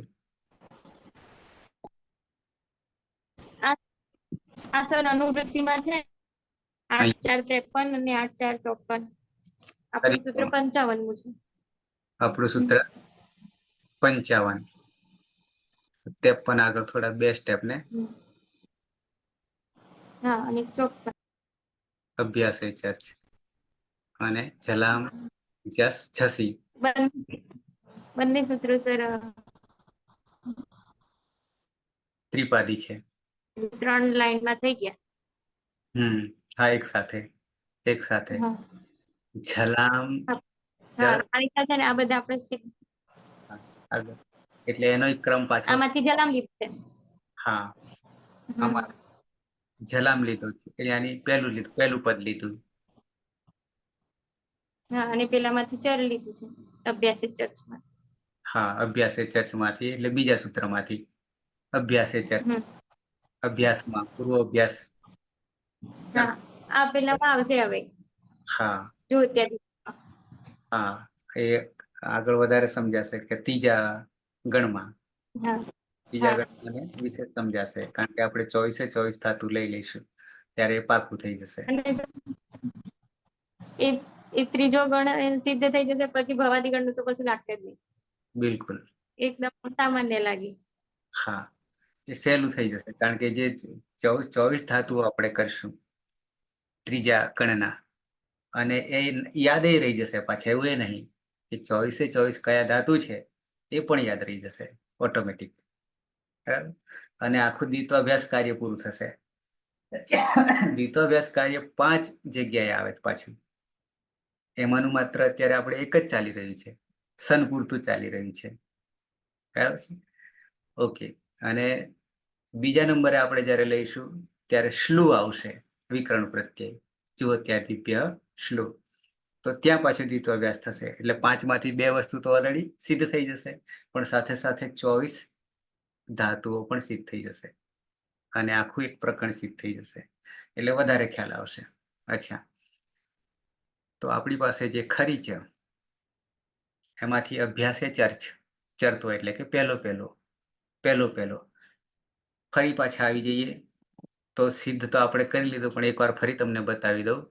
આ સર અનુવૃત્તિમાં છે 8 4 53 અને 8 4 54. આપણું સૂત્ર 55 નું છે. આપણું સૂત્ર 55. 53 આગળ થોડા બે સ્ટેપ ને હા, અને 54 અભ્યાસ એ ચર્ચ અને જલામ જસ છસી. બંને સૂત્રો સર ત્રિપાદી છે. 3 લાઈનમાં થઈ ગયા. હા, એક સાથે હા, જલામ આની સાથે ને આ બધા આપણે આગળ એટલે એનો એક ક્રમ પાછો. આમાંથી જલામ લીધું છે. હા, આમાં જલામ લીધું છે. યાની પહેલું પદ લીધું. હા, અને પેલામાંથી ચર લીધું છે અભ્યાસિત ચર્ચમાં. હા, અભ્યાસ એ ચર્ચમાંથી એટલે બીજા સૂત્રમાંથી અભ્યાસ એ ચર્ચ. અભ્યાસમાં પૂર્વ અભ્યાસ. હા, આ પેલામાં આવશે હવે. હા જો અત્યારે હા, એ આગળ વધારે સમજાશે કે ત્રીજા ગણમાં. હા ત્રીજા ગણમાં વિશે સમજાશે કારણ કે આપણે 24 ધાતુ લઈ લઈશું ત્યારે એ પાકું થઈ જશે. અને એ ત્રીજો ગણ સિદ્ધ થઈ જશે પછી ભવાદી ગણ નું તો કશું લાગશે જ નહીં. બિલકુલ એકદમ સામાન્ય લાગી. હા, એ સહેલું થઈ જશે કારણ કે જે 24 ધાતુઓ આપણે કરશું ત્રીજા ગણના અને એ યાદ રહી જશે. પાછા એવું એ નહીં કે 24 કયા ધાતુ છે એ પણ યાદ રહી જશે ઓટોમેટિક. બરાબર. અને આખું દ્વિત્વાભ્યાસ કાર્ય પૂરું થશે. દ્વિત્વાભ્યાસ કાર્ય 5 જગ્યાએ આવે પાછું. એમાંનું માત્ર અત્યારે આપણે એક જ ચાલી રહ્યું છે. સન પૂરતું ચાલી રહ્યું છે. બરાબર છે. ઓકે. અને બીજા નંબરે આપણે જ્યારે લઈશું ત્યારે શ્લુ આવશે વિકર્ણ પ્રત્યય. જુઓ ત્યાં દિવ્ય શ્લોક. તો ત્યાં પાછો દ્વિત્વ અભ્યાસ થશે. એટલે 5 માંથી 2 વસ્તુ તો ઓલરેડી સિદ્ધ થઈ જશે, પણ સાથે સાથે 24 ધાતુઓ પણ સિદ્ધ થઈ જશે અને આખું એક પ્રકરણ સિદ્ધ થઈ જશે. એટલે વધારે ખ્યાલ આવશે. અચ્છા, તો આપણી પાસે જે ખરી છે એમાંથી અભ્યાસે ચરતો એટલે કે પહેલો ફરી પાછા આવી જઈએ. તો સિદ્ધ તો આપણે કરી લીધું, પણ એકવાર ફરી તમને બતાવી દઉં.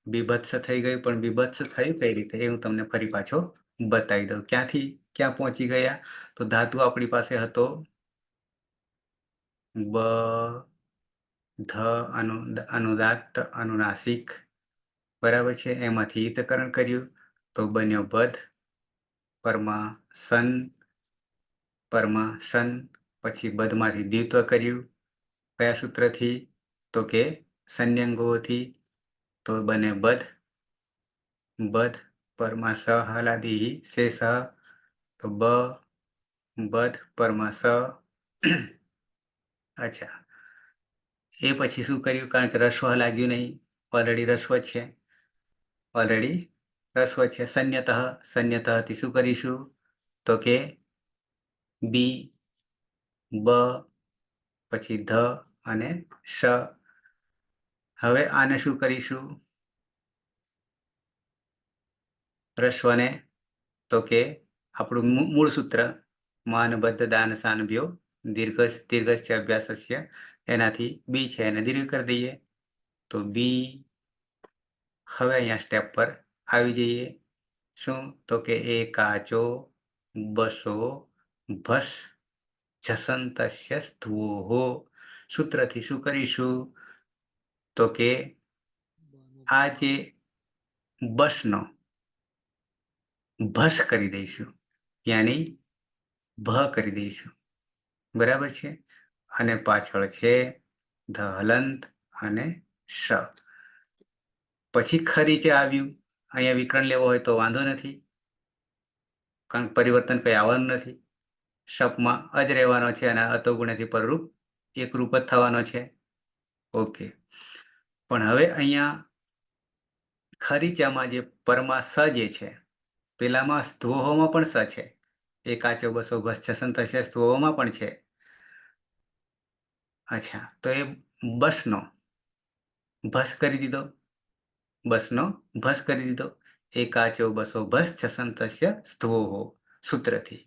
બીભત્સ થઈ ગયું, પણ બીભત્સ થયું કઈ રીતે એ હું તમને ફરી પાછો બતાવી દઉં. ક્યાંથી ક્યાં પહોંચી ગયા? તો ધાતુ આપણી પાસે હતો બ, ધ, અનુદાત્ત, અનુનાસિક, બરાબર છે. એમાંથી હિતકરણ કર્યું તો બન્યો બધ, પરમાસન, પછી બધમાંથી દ્વિત્વ કર્યું. કયા સૂત્રથી? તો કે સંન્યંગોથી. તો બને બધ પરમાસ હલાદી શેષ. તો બધ પરમાસ. અચ્છા, એ પછી શું કર્યું? કારણ કે રસ્વ લાગ્યું નહીં, ઓલરેડી રસ્વ છે. સંન્યતઃથી શું કરીશું? તો કે બી, બ, પછી ધ અને શ. હવે આને શું કરીશું? રસ્વને તો કે આપણું મૂળ સૂત્ર માન બદ્ધ દાન સાનભ્યો દીર્ઘસ્ય અભ્યાસસ્ય, એનાથી બી છે એને દીર્ઘ કરી દઈએ તો બી. હવે અહીંયા સ્ટેપ પર આવી જઈએ. શું? તો કે એકાચો બસો ભસ જસંતસ્ય સ્થુઓ. સૂત્રથી શું કરીશું? તો કે આ જે બસનો ભસ કરી દઈશું, ત્યાંની ભ કરી દઈશું. બરાબર છે. અને પાછળ છે ધ હલંત અને શ. પછી ખરીચે આવ્યું. અહીંયા વિકરણ લેવો હોય તો વાંધો નથી, કારણ પરિવર્તન કંઈ આવવાનું નથી. શપમાં જ રહેવાનો છે અને અતોગુણ્યથી પરરૂપ એકરૂપ જ થવાનો છે. ઓકે, પણ હવે અહીંયા ખરીચામાં જે પરમા સ જે છે, પેલામાં સ્થોહોમાં પણ સ છે. એકાચો બસો ભસ છસંતસ્ય સ્થોહોમાં પણ છે. અચ્છા, તો એ બસનો ભસ કરી દીધો. એકાચો બસો ભસ છસંતસ્ય સ્થોહો સૂત્રથી.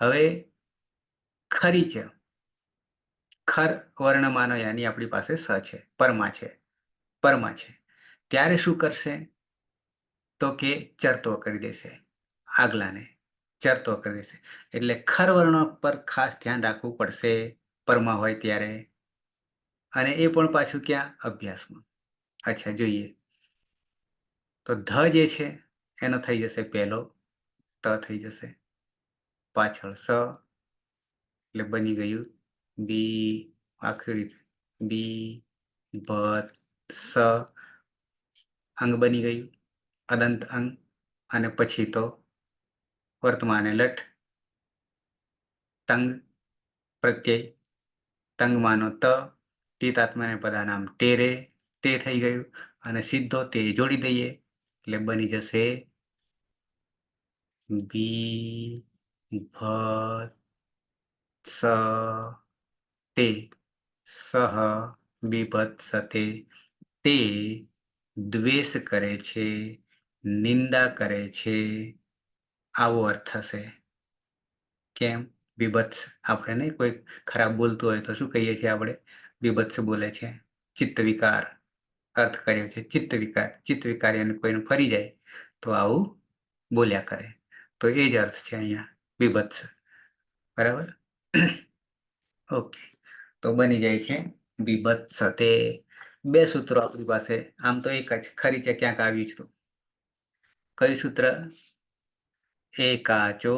હવે ખરીચ ખર વર્ણમાનો યાની આપણી પાસે સ છે, પરમાં છે. ત્યારે શું કરશે? તો કે ચરતો કરી દેશે. આગલાને ચરતો કરી દેશે. એટલે ખર વર્ણ પર ખાસ ધ્યાન રાખવું પડશે પરમાં હોય ત્યારે. અને એ પણ પાછું ક્યાં? અભ્યાસમાં. અચ્છા, જોઈએ તો ધ જે છે એનો થઈ જશે પહેલો, ત થઈ જશે, પાછળ સ, એટલે બની ગયું બી. આખી રીતે બી, ભ, સ અંગ બની ગયું, અદંત અંગ. અને પછી તો વર્તમાને લઠ, તંગ પ્રત્યય, તંગમાનો ત, ટીતાત્માને પદાનામ ટેરે, તે થઈ ગયું. અને સીધો તે જોડી દઈએ એટલે બની જશે બી, ભ, સ, તે, સહ, બીભત્સતે. તે દ્વેષ કરે છે, નિંદા કરે છે, આવો અર્થ થશે. કેમ? બીભત્સ આપણે નહીં, કોઈ ખરાબ બોલતું હોય તો શું કહીએ છીએ આપણે? બીભત્સ બોલે છે, ચિત્ત વિકાર અર્થ કર્યો છે. ચિત્ત વિકાર એને કોઈને ફરી જાય તો આવું બોલ્યા કરે. તો એ જ અર્થ છે અહીંયા બીભત્સ. બરાબર? ઓકે, તો બની જાય છે બીભત્સતે. 2 સૂત્રો આપણી પાસે. આમ તો એક જ, ખરીચે ક્યાંક આવ્યું છે. કયું સૂત્ર? એકાચો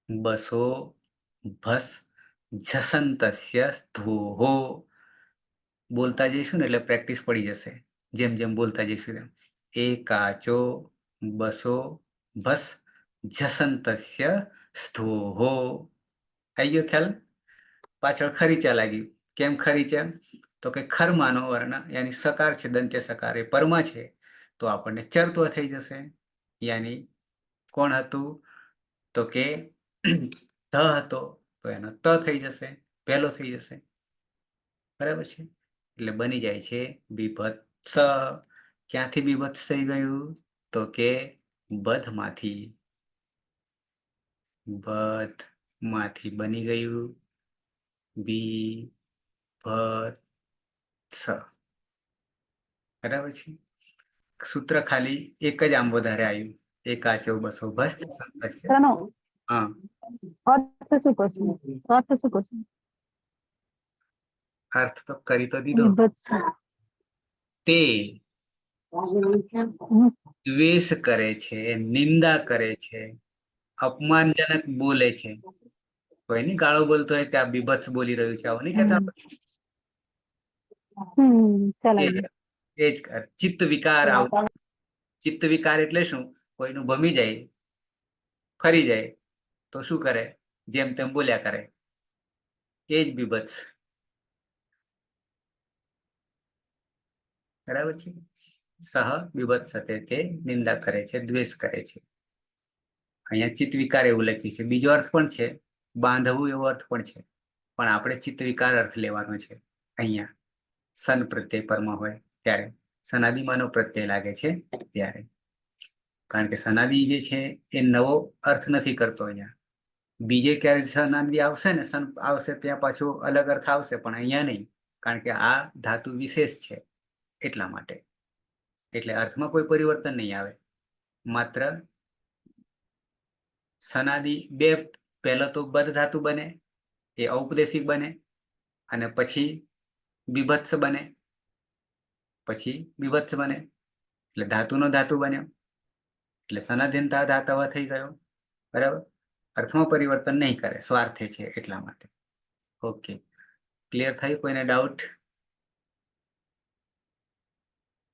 બસો ભસ જસંતસ્ય સ્થોહો. બોલતા જઈશું ને એટલે પ્રેક્ટિસ પડી જશે. જેમ જેમ બોલતા જઈશું તેમ. એકાચો બસો ભસ જસંતસ્ય સ્થોહો આવી ગયો ખ્યાલ? પાછળ ખરીચા લાગ્યું. કેમ ખરીચા? તો કે ખરમાનો વર્ણ યાની સકાર છે, દંત્ય સકાર એ પરમાં છે, તો આપણને ચરત્વ થઈ જશે. યાની કોણ હતું? તો કે ધ હતો, તો એનો ત થઈ જશે, પહેલો થઈ જશે. બરાબર છે? એટલે બની જાય છે બીભત્સ. ક્યાંથી બીભત્સ થઈ ગયું? તો કે બધમાંથી. બધમાંથી બની ગયું બીભત્સ. બરાબર છે? સૂત્ર ખાલી એક જ આમ વધારે આવ્યું. એકાચો બસો ભસ્ત સંતસ્ય. તેનો હા, અર્થ શું કરશું? અર્થ શું કરશું? અર્થ તો કરી તો દીધો. બીભત્સ. તે હમ. દ્વેષ કરે છે, નિંદા કરે છે, અપમાનજનક બોલે છે. કોઈની ગાળો બોલતો હોય કે આ બીભત્સ બોલી રહ્યું છે, આવું નહીં કહેતા આપણે? ચાલો એ જ ચિત્ત વિકાર આવું. ચિત્ત વિકાર એટલે શું? કોઈનું ભમી જાય, ફરી જાય, તો શું કરે? જેમ તેમ બોલ્યા કરે, એ જ બીભત્સ. બરાબર છે? સહ બીભત્સતે, તે નિંદા કરે છે, દ્વેષ કરે છે. અહીંયા ચિત્ત વિકાર એવું લખ્યું છે. બીજો અર્થ પણ છે, બાંધવું એવો અર્થ પણ છે, પણ આપણે ચિત્ત વિકાર અર્થ લેવાનો છે અહીંયા. સન પ્રત્યય પરમાં હોય ત્યારે, સનાદિમાનો પ્રત્યય લાગે છે ત્યારે. કારણ કે સનાદિ જે છે એ નવો અર્થ નથી કરતો અહીંયા. બીજે ક્યારે સનાદિ આવશે ને, સન આવશે ત્યાં પાછો અલગ અર્થ આવશે, પણ અહીંયા નહીં, કારણ કે આ ધાતુ વિશેષ છે એટલા માટે. એટલે અર્થમાં કોઈ પરિવર્તન નહીં આવે. માત્ર સનાદિ બે, પહેલો તો બધ ધાતુ બને, એ ઔપદેશિક બને, અને પછી બીભત્સ બને, પછી બીભત્સ બને, એટલે ધાતુનો ધાતુ બન્યો, એટલે સનાધીનતા ધાતવ થઈ ગયો. બરાબર? અર્થમાં પરિવર્તન નહીં કરે, સ્વાર્થે છે એટલા માટે. ઓકે, ક્લિયર થયું? કોઈને ડાઉટ?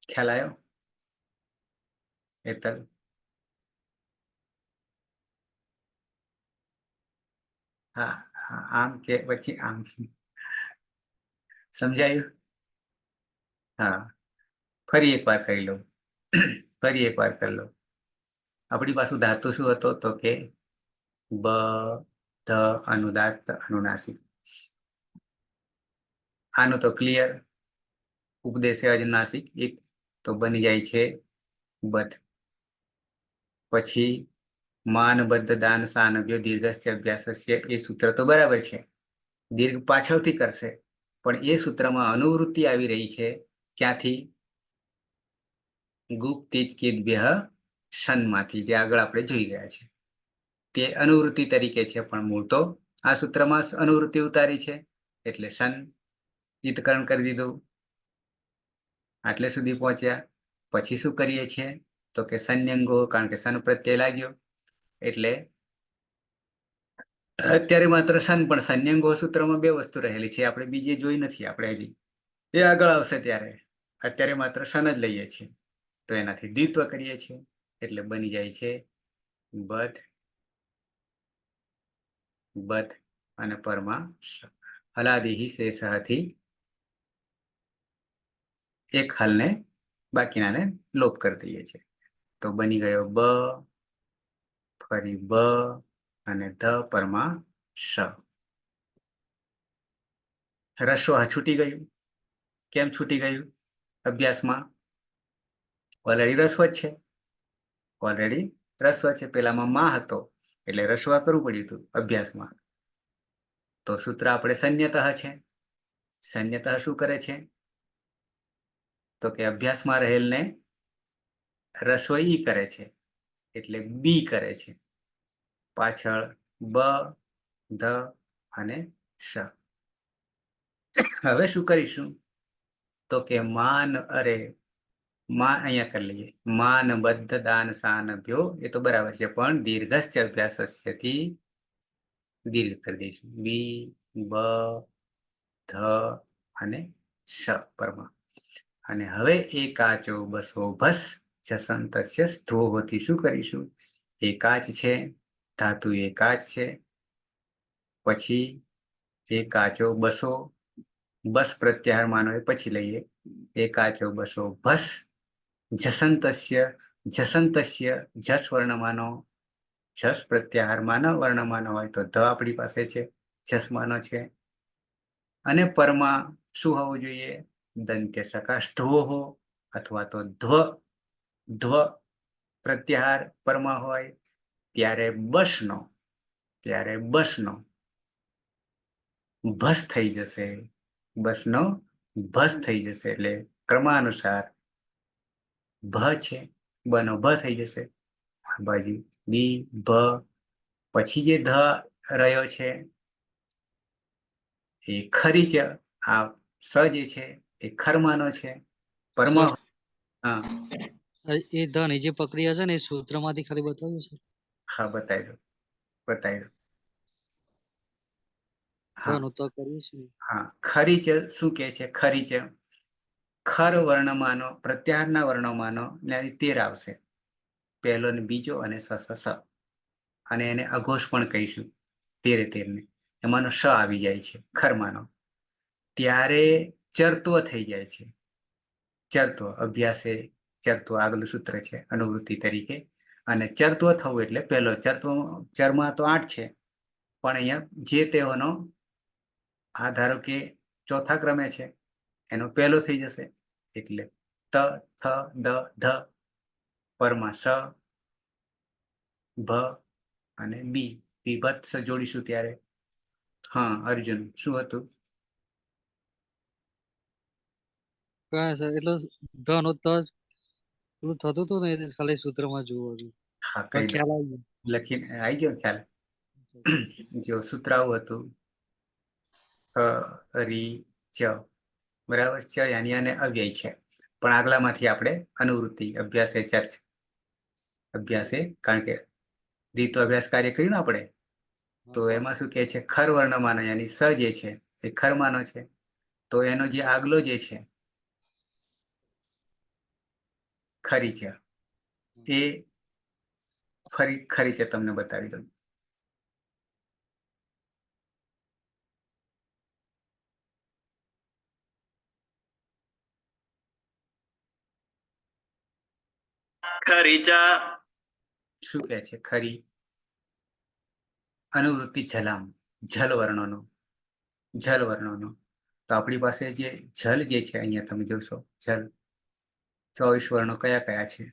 ખ્યાલ આવ્યો? હેતલ? હા, આમ કે પછી આમ સમજાયું? હા, ફરી એકવાર કરી લો. ફરી એકવાર કરી લો. આપણી પાછું ધાતુ શું હતો? તો કે બ ધ અનુદાત્ત અનુનાસિક. આનું તો ક્લિયર. ઉપદેશે અજનાસિક એક, તો બની જાય છે બધ. પછી માન બદ્ધ દાન સાનવ્યો દીર્ઘસ્ય અભ્યાસસ્ય, એ સૂત્ર તો બરાબર છે, દીર્ઘ પાછળથી કરશે, પણ એ સૂત્રમાં અનુવૃત્તિ આવી રહી છે ક્યાંથી? ગુપ્તિચકેદ્ભ્ય શનમાંથી, જે આગળ આપણે જોઈ ગયા છે તે અનુવૃત્તિ તરીકે છે, પણ મૂળ તો આ સૂત્રમાં અનુવૃત્તિ ઉતારી છે, એટલે શન ઈતકરણ કરી દીધું. આટલે સુધી પહોંચ્યા. પછી શું કરીએ છીએ? તો કે સંયંગો, કારણ કે સન પ્રત્યય લાગ્યો, એટલે અત્યારે માત્ર સન, પણ સંયંગો સૂત્રમાં બે વસ્તુ રહેલી છે, આપણે બીજી જોઈ નથી આપણે હજી, એ આગળ આવશે ત્યારે. અત્યારે માત્ર સન જ લઈએ છીએ, તો એનાથી દ્વિત્વ કરીએ છીએ, એટલે બની જાય છે બધ. બધ અને પરમાં હલાદિહી શેષથી એક હલને બાકીનાને લોપ કરી દઈએ છીએ, તો બની ગયો બ, ફરી બ, અને ધ પરમાં શ. રસ્વ છૂટી ગયું. કેમ છૂટી ગયું? અભ્યાસમાં ઓલરેડી રસ્વ જ છે, ઓલરેડી રસ્વ છે. પેલામાં માં હતો એટલે રસ્વ કરવું પડ્યું હતું અભ્યાસમાં. તો સૂત્ર આપણે સંન્યતઃ છે. સંન્યતઃ શું કરે છે? તો કે અભ્યાસમાં રહેલને રસ્વ ઈ કરે છે, એટલે બી કરે છે. પાછળ બ, ધ અને શ. હવે શું કરીશું? તો કે માન, અરે માં અહીંયા કરી લઈએ. માન બદ્ધ દાન સાનભ્યો, એ તો બરાબર છે, પણ દીર્ઘસ્ચ અભ્યાસસ્યથી દીર્ઘ કરી દઈશું. બી, બ, ધ અને શ પરમાં. અને હવે એકાચો બસો ભસ જસંતસ્ય સ્થોહોથી શું કરીશું? એકાચ છે, ધાતુ એકાચ છે. પછી એકાચો બસો, બસ પ્રત્યાહાર માનો એ પછી લઈએ. એકાચો બસો ભસ, જસંતસ્ય, જસંતસ્ય જસ વર્ણમાનો, જસ પ્રત્યાહાર માનો વર્ણમાનો હોય તો ધ આપણી પાસે છે, જસમાનો છે. અને પરમાં શું હોવું જોઈએ? દંત્ય સકાર ધ્વો અથવા તો ધ્વ પ્રત્યાહાર પરમાં હોય ત્યારે બસનો ભસ થઈ જશે. બસનો ભસ થઈ જશે એટલે ક્રમાનુસાર ભ છે, બનો ભ થઈ જશે. આ બાજુ બી ભ, પછી જે ધ રહ્યો છે એ ખરી છે. આ સ જે છે એ ખરમાનો છે. પરમાં હા એ ધન એ જે પ્રક્રિયા છે ને એ સૂત્રમાંથી ખાલી બતાવ્યું છે. હા બતાવી દો. હા ધન તો કરીએ છીએ. હા ખરી છે. શું કે છે? ખરી છે ખર વર્ણમાનો, પ્રત્યાહારના વર્ણમાનો ને 13 આવશે. પહેલો ને બીજો અને સ સ સ, અને એને અઘોષ પણ કહીશું. 13 ને એમાંનો સ આવી જાય છે ખરમાનો. ત્યારે ચરત્વ થઈ જાય છે. ચરત્વ અભ્યાસે ચરત્વ આગલું સૂત્ર છે અનુવૃત્તિ તરીકે. અને ચરત્વ થવું એટલે પહેલો ચરમાં તો 8 છે, પણ અહીંયા જે તેઓનો આ ધારો કે ચોથા ક્રમે છે એનો પહેલો થઈ જશે એટલે ત, થ, દ, ધ, પરમાં સ, ભ અને બી. બીભત્સ જોડીશું ત્યારે. હા અર્જુન, શું હતું? કયા છે એટલે ધન પેલું થતું હતું ને એ ખાલી સૂત્રમાં જોવું. હા પણ કઈ ખ્યાલ આવી લખીને આવી ગયો ખ્યાલ. જો સૂત્ર આવું હતું, રી ચ, બરાબર. ચ યાની અને અવ્યય છે, પણ આગલામાંથી આપણે અનુવૃત્તિ અભ્યાસે કારણ કે દ્વિત્વ અભ્યાસ કાર્ય કર્યું ને આપણે, તો એમાં શું કહે છે? ખર વર્ણમાનો યાની સ જે છે એ ખરમાનો છે. તો એનો જે આગલો જે છે ખરી છે, એ ખરી છે તમને બતાવી દઉં. ખરીચા શું કહે છે? ખરી અનુવૃત્તિ જલામ, જલ વર્ણોનો. તો આપણી પાસે જે જલ જે છે અહીંયા તમે જોશો, જલ 24 વર્ણો કયા કયા છે?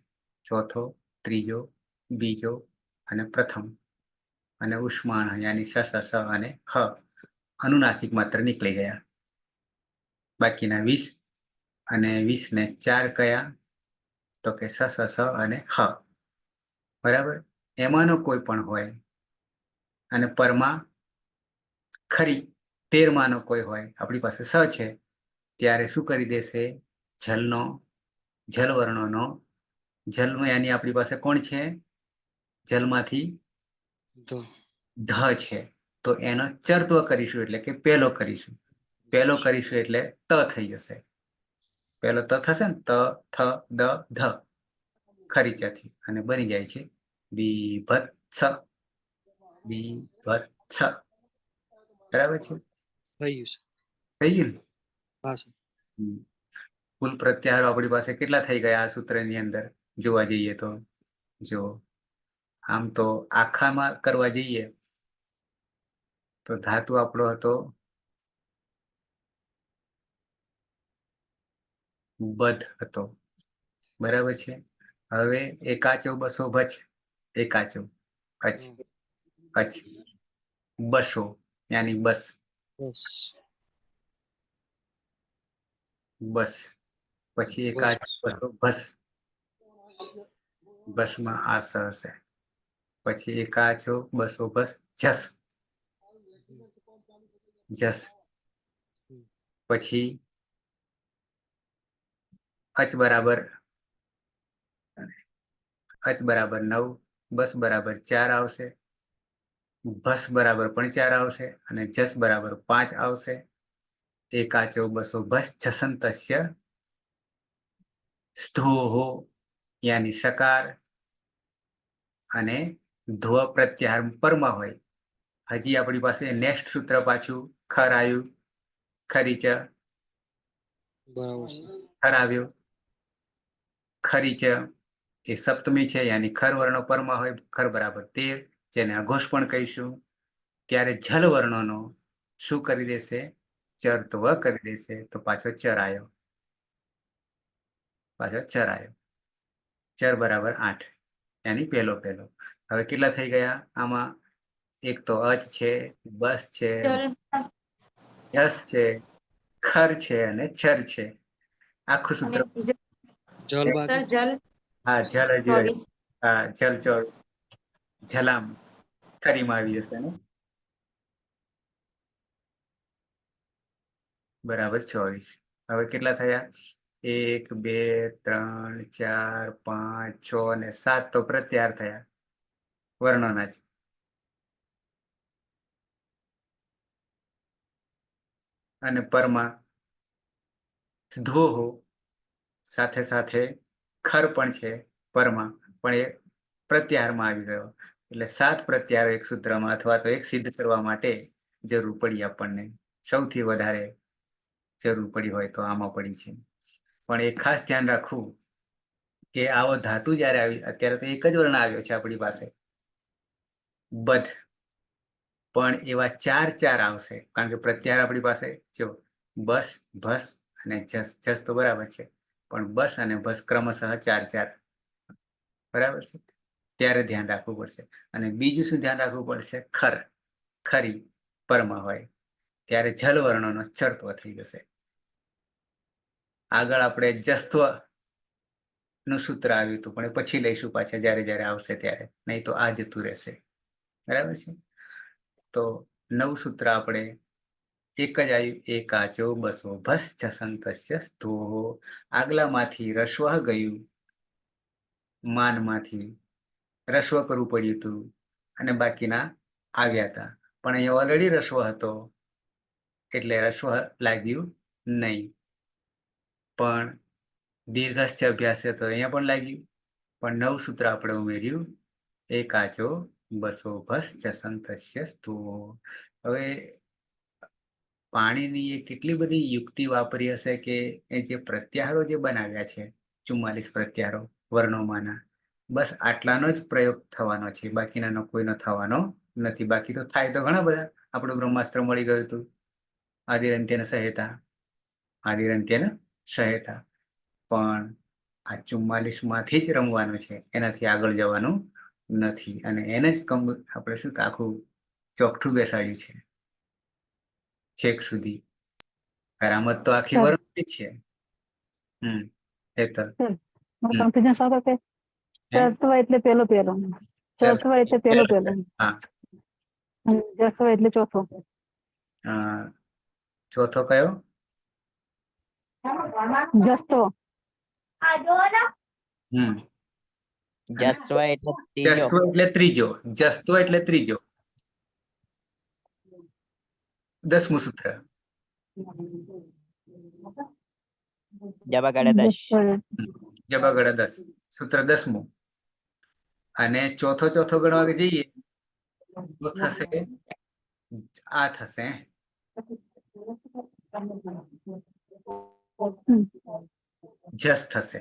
ચોથો, ત્રીજો, બીજો અને પ્રથમ. અને ઉષ્માણ યાની સ, સ, સ અને હ અનુનાસિક માત્ર નીકળી ગયા. બાકીના 20, અને 20 ને 4 કયા? તો કે સ, સ, સ અને હ. બરાબર. એમાંનો કોઈ પણ હોય અને પરમાં ખરી 13 માનો કોઈ હોય, આપણી પાસે સ છે, ત્યારે શું કરી દેશે? જલ વર્ણોનો, જલમાં યાની આપણી પાસે કોણ છે? જલમાંથી ધ છે, તો એનો ચરત્વ કરીશું એટલે કે પહેલો કરીશું. એટલે ત થઈ જશે. પહેલો ત થશે ને, ત, થ, દ, ધ ખરીચાથી, અને બની જાય છે બીભત્સ. બરાબર છે? થઈ ગયું છે. થઈ ગયું ને? હા સર. કુલ પ્રત્યાહારો આપણી પાસે કેટલા થઈ ગયા આ સૂત્રની અંદર જોવા જઈએ તો? જો આમ તો આખામાં કરવા જઈએ તો ધાતુ આપણો હતો બધ હતો. બરાબર છે. હવે એકાચો બસો ભચ, એકાચો અચ, બસો યાની બસ, પછી એકાચો બસો ભસ, બસમાં આ સ હશે. પછી એકાચો બસો ભસ જસ, પછી અચ બરાબર 9, બસ બરાબર 4 આવશે, ભસ બરાબર પણ 4 આવશે, અને જસ બરાબર 5 આવશે. એકાચો બસો ભસ જસંતસ્ય સ્થોહો યાની સકાર, અને ધ્વ પ્રત્યાહાર પરમાં હોય. હજી આપણી પાસે નેક્સ્ટ સૂત્ર પાછું ખર આવ્યું, ખરી ચ, બરાબર છે. ખર આવ્યો, ખરી ચ એ સપ્તમી છે, યાની ખર વર્ણો પરમાં હોય, ખર બરાબર 13, જેને અઘોષ પણ કહીશું. ત્યારે જલ વર્ણોનો શું કરી દેશે? ચર તો વ કરી દેશે, તો પાછો ચર આવ્યો, ચર બરાબર 8, યાની પહેલો. હવે કેટલા થઈ ગયા આમાં? એક તો અચ છે, બસ છે, ચલ યસ છે, ખર છે અને ચર છે. આખું અને સૂત્ર. જલ સર બાકી જલ હા, જલ હજી રહ્યું. 24. હા, જલ ચોર, જલામ ખરીમાં આવી જશે ને, બરાબર 24. હવે કેટલા થયા? 1 2 3 4 5 6 અને 7 તો પ્રત્યાહાર થયા વર્ણોના જ. અને પરમાં ધ્વોહો સાથે સાથે ખર પણ છે પરમાં, પણ એ પ્રત્યાહારમાં આવી ગયો. એટલે 7 પ્રત્યાહાર એક સૂત્રમાં અથવા તો એક સિદ્ધ કરવા માટે જરૂર પડી આપણને. સૌથી વધારે જરૂર પડી હોય તો આમાં પડી છે. પણ એ ખાસ ધ્યાન રાખવું કે આવો ધાતુ જ્યારે આવી, અત્યારે તો એક જ વર્ણ આવ્યો છે આપણી પાસે, બધ, પણ એવા 4 આવશે, કારણ કે પ્રત્યાહાર આપણી પાસે જો બસ, ભસ અને જસ. જસ તો બરાબર છે, પણ બસ અને ભસ ક્રમશઃ 4, બરાબર છે. ત્યારે ધ્યાન રાખવું પડશે. અને બીજું શું ધ્યાન રાખવું પડશે? ખર, ખરી પરમાં હોય ત્યારે જલ વર્ણોનો ચરત્વ થઈ જશે. આગળ આપણે જસ્ત્વ નું સૂત્ર આવ્યું હતું, પણ એ પછી લઈશું પાછા, જ્યારે આવશે ત્યારે, નહીં તો આ જતું રહેશે. બરાબર છે. તો નવું સૂત્ર આપણે એક જ આવ્યું, એકાચો બસો ભસ જસંતસ્ય સ્તુહો. આગલામાંથી રસ્વ ગયું, માનમાંથી રસ્વ કરવું પડ્યું હતું અને બાકીના આવ્યા હતા, પણ અહીંયા ઓલરેડી રસ્વ હતો એટલે રસ્વ લાગ્યું નહીં. પણ દીર્ઘસ્થ અભ્યાસ તો અહીંયા પણ લાગ્યું, પણ નવું સૂત્ર આપણે ઉમેર્યું, એકાચો બસો ભસ જસંતસ્ય સ્તુહો. હવે પાણીની એ કેટલી બધી યુક્તિ વાપરી હશે કે એ જે પ્રત્યાહારો જે બનાવ્યા છે, 44 પ્રત્યાહારો વર્ણોમાંના, બસ આટલાનો જ પ્રયોગ થવાનો છે, બાકીનાનો કોઈનો થવાનો નથી. બાકી તો થાય તો ઘણા બધા. આપણું બ્રહ્માસ્ત્ર મળી ગયું હતું, આદિરંત્યન સહેતા, આદિરંત્યન સહેતા, પણ આ 44 માંથી જ રમવાનું છે, એનાથી આગળ જવાનું નથી. અને એને જ આપણે શું આખું ચોકઠું બેસાડ્યું છે છેક સુધી. કરામત તો આખી સર વર્ણની જ છે. હેતલ. કન્ફ્યુઝન શું કે હે? ચર્ચવ એટલે પેલો, ચર્ચવ એટલે પેલો, હા. અને જસવ એટલે ચોથો. ચોથો કયો? જસ્તો. જસ્વ એટલે ત્રીજો. જસ્તો એટલે ત્રીજો. જસ્તો એટલે ત્રીજો. 10મું સૂત્ર. જબા ગળે 10. જબા ગળે 10, સૂત્ર 10મું. અને ચોથો ગણવા જઈએ તો થશે, આ થશે જસ થશે.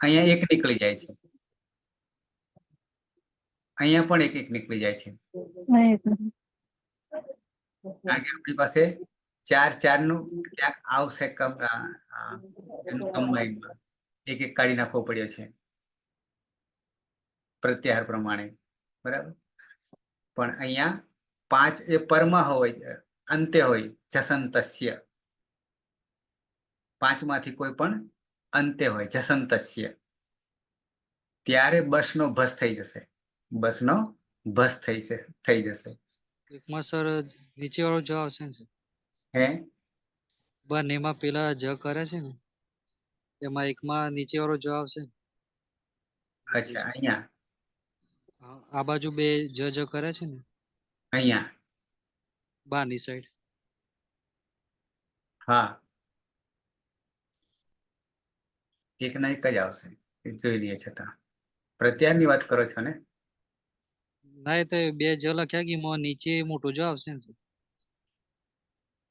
અહીંયા એક નીકળી જાય છે, અહીંયા પણ એક નીકળી જાય છે, કારણ કે આપણી પાસે 4 નું ક્યાંક આવશે, એનું કમ્બાઈનમાં એક કાઢી નાખવો પડ્યો છે પ્રત્યાહાર પ્રમાણે, બરાબર. પણ અહીંયા 5 એ પરમાં હોય, અંતે હોય, જસંતસ્ય. 5 માંથી કોઈ પણ અંતે હોય, જસંતસ્ય, ત્યારે બસનો ભસ થઈ જશે. બસનો ભસ થઈ જશે. એકમાં સર નીચે વાળો જ આવશે ને સર? હે? બંનેમાં પેલા જ કરે છે ને, એમાં એકમાં નીચે વાળો જ આવશે ને? અચ્છા, અહીંયા આ બાજુ બે જ કરે છે ને અહીંયા બહારની સાઈડ. હા, એકના એક જ આવશે, એ જોઈ લઈએ છતાં. પ્રત્યાહારની વાત કરો છો ને? ના, એ તો બે જ લખ્યા કે મોં નીચે મોટો જ આવશે ને સર.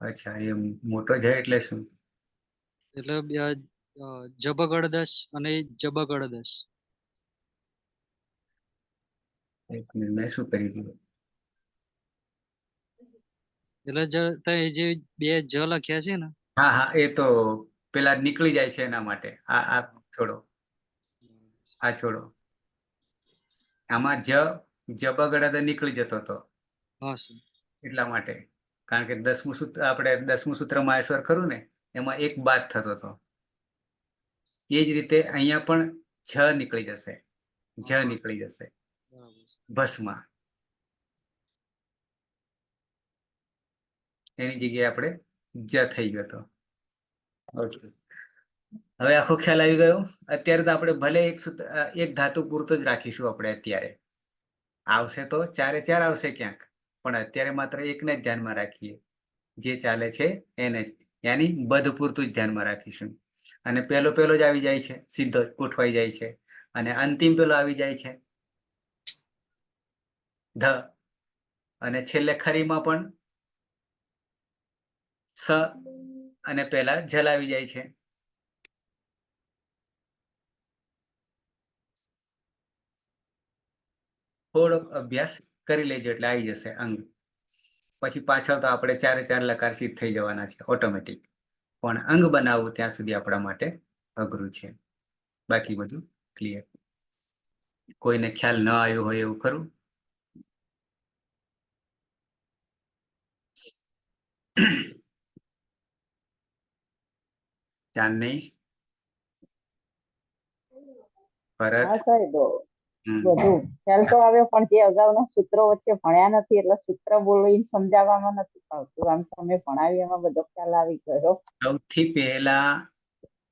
અચ્છા, એ મોટો છે એટલે શું? એટલે જબગડદશ અને જબગડદશ. એક મિનિટ, મેં શું કરી દીધું? એટલે જે બે જ લખ્યા છે ને, હા હા, એ તો પેલા નીકળી જાય છે એના માટે. આ છોડો, આ છોડો. આમાં જબગડદ નીકળી જતો હતો હા સર. એટલા માટે. કારણ કે 10મું સૂત્ર, આપણે 10મું સૂત્રમાં ઈશ્વર ખરું ને, એમાં એક બાદ થતો હતો. એ જ રીતે અહીંયા પણ નીકળી જશે, નીકળી જશે બરાબર છે. ભસ્મા. એની જગ્યાએ આપણે થઈ ગયો હતો. ઓકે, હવે આખો ખ્યાલ આવી ગયો. અત્યારે તો આપણે ભલે એક ધાતુ પૂરતો જ રાખીશું. આપણે અત્યારે આવશે તો 4 એ 4 આવશે ક્યાંક, પણ અત્યારે માત્ર એકને જ ધ્યાનમાં રાખીએ, જે ચાલે છે એને જ, યાની બધ પૂરતું જ ધ્યાનમાં રાખીશું. અને પેલો જ આવી જાય છે, સીધો જ ગોઠવાઈ જાય છે. અને અંતિમ પેલો આવી જાય છે ધ, અને છેલ્લે ખરીમાં પણ સ અને પેલા જલ આવી જાય છે. થોડોક અભ્યાસ કરી લેજો એટલે આવી જશે અંગ. પછી પાછળ તો આપણે 4 એ 4 લકાર સિદ્ધ થઈ જવાના છે ઓટોમેટિક. પણ અંગ બનાવવું ત્યાં સુધી આપણા માટે અઘરું છે. બાકી બધું ક્લિયર. કોઈને ખ્યાલ ન આવ્યો હોય એવું ખરું? ચાંદની, ભરત? હા સાહેબ, બધું ખ્યાલ તો આવ્યો, પણ જે અગાઉના સૂત્રો વચ્ચે ભણ્યા નથી એટલે સૂત્ર બોલીને સમજાવવામાં નથી આવતું. આમ તમે ભણાવી એમાં બધો ખ્યાલ આવી ગયો. સૌથી પહેલા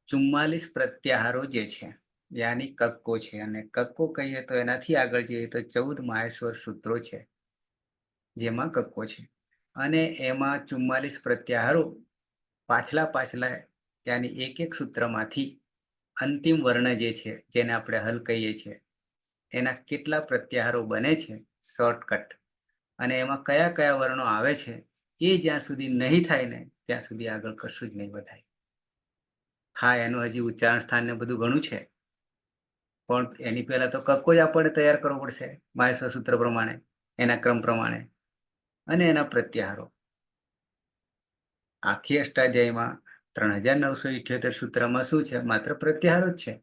44 પ્રત્યાહારો જે છે, યાની કક્કો છે, અને કક્કો કહીએ તો એનાથી આગળ જઈએ તો 14 માહેશ્વર સૂત્રો છે, જેમાં કક્કો છે. અને એમાં 44 પ્રત્યાહારો પાછલા યાની એક સૂત્રમાંથી અંતિમ વર્ણ જે છે, જેને આપણે હલ કહીએ છીએ, એના કેટલા પ્રત્યાહારો બને છે શોર્ટકટ, અને એમાં કયા કયા વર્ણો આવે છે, એ જ્યાં સુધી નહીં થાય ને ત્યાં સુધી આગળ કશું જ નહીં વધાય. હા, એનું હજી ઉચ્ચારણ સ્થાન ને બધું ઘણું છે, પણ એની પહેલા તો કક્કો જ આપણે તૈયાર કરવો પડશે માહેશ્વર સૂત્ર પ્રમાણે, એના ક્રમ પ્રમાણે, અને એના પ્રત્યાહારો. આખી અષ્ટાધ્યાયમાં 3978 સૂત્રમાં શું છે? માત્ર પ્રત્યાહારો જ છે,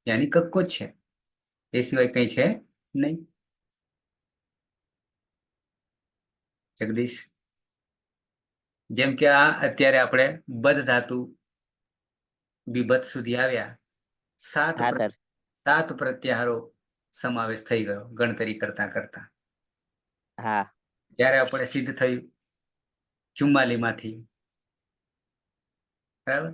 યાની કક્કો જ છે. એ સિવાય કઈ છે નહીં. જગદીશ, જેમ કે આ અત્યારે આપણે બધ ધાતુ વિભત સુધી આવ્યા, હા સર. 7 પ્રત્યાહારો સમાવેશ થઈ ગયો ગણતરી કરતા. હા. ત્યારે આપણે સિદ્ધ થયું 44 માંથી. બરાબર?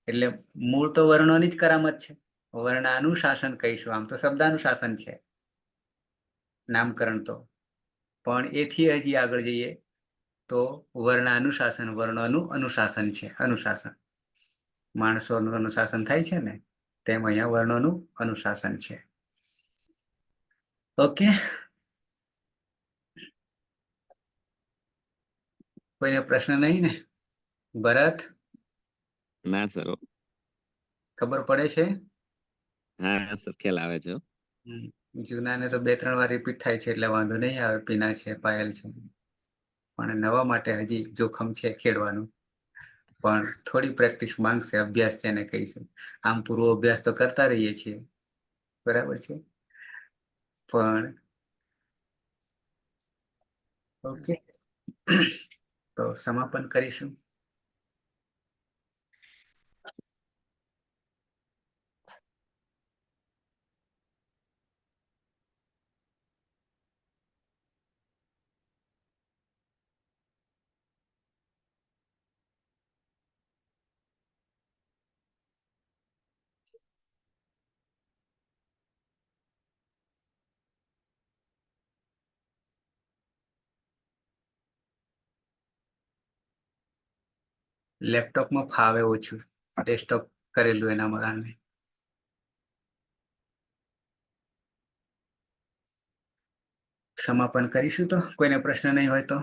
એટલે મૂળ તો વર્ણોની જ કરામત છે. વર્ણાનુશાસન કહીશું, આમ તો શબ્દાનુશાસન છે નામકરણ તો, પણ એથી હજી આગળ જઈએ તો વર્ણાનુશાસન, વર્ણોનું અનુશાસન છે. અનુશાસન, માણસોનું અનુશાસન થાય છે ને, તેમ અહીંયા વર્ણોનું અનુશાસન છે. ઓકે, કોઈને પ્રશ્ન નહીં ને? ભરત, ના સર. ખબર પડે છે? હા સર, ખ્યાલ આવે છે. જૂનાને તો 2-3 વાર રિપીટ થાય છે એટલે વાંધો નહીં આવે. પીના છે, પાયલ છે, પણ નવા માટે હજી જોખમ છે ખેડવાનું. પણ થોડી પ્રેક્ટિસ માંગશે, અભ્યાસ છે એને કહીશું. આમ પૂરો અભ્યાસ તો કરતા રહીએ છીએ, બરાબર છે, પણ ઓકે. તો સમાપન કરીશું. લેપટોપમાં ફાવે ઓછું, ડેસ્કટોપ કરેલું એના કારણે. સમાપન કરીશું તો કોઈને પ્રશ્ન નહીં હોય તો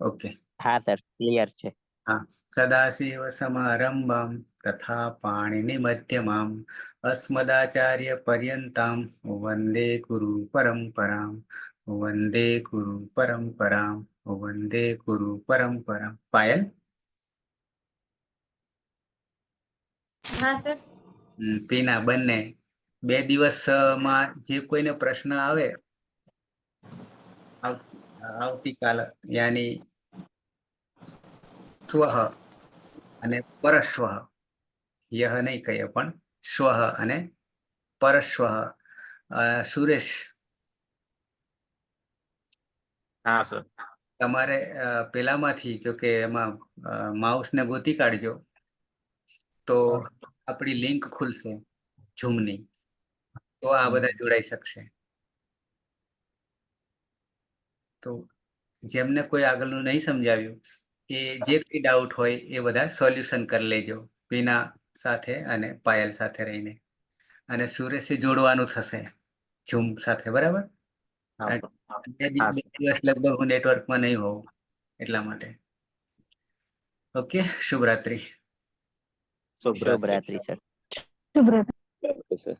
ઓકે હા સર ક્લિયર છે. હા સદાશિવ સમારંભમ તથા પાણીની મધ્યમામ અસ્મદાચાર્ય પર્યંતામ વંદે ગુરુ પરંપરામ વંદે ગુરુ પરંપરામ વંદે ગુરુ પરંપરામ. પાયલ હા સર. પીના બંને 2 દિવસમાં જે કોઈને પ્રશ્ન આવે આવતીકાલ યાની સ્વહ અને પરસ્વહ, યહ નહીં કહીએ પણ સ્વહ અને પરસ્વહ. સુરેશ હા સર. તમારે પેલામાંથી જો કે એમાં માઉસને ગોતી કાઢજો તો આપણી લિંક ખુલશે ઝૂમની, તો આ બધા જોડાઈ શકશે. તો જેમને કોઈ આગળનું નહીં સમજાવ્યું એ જે કંઈ ડાઉટ હોય એ બધા સોલ્યુશન કરી લેજો પીના સાથે અને પાયલ સાથે રહીને. અને સુરેશે જોડવાનું થશે ઝૂમ સાથે, બરાબર? બે દિવસ લગભગ હું નેટવર્કમાં નહીં હોઉં એટલા માટે. ઓકે, શુભરાત્રી. શુભરાત્રી સર. શુભરાત્રી. Okay sir.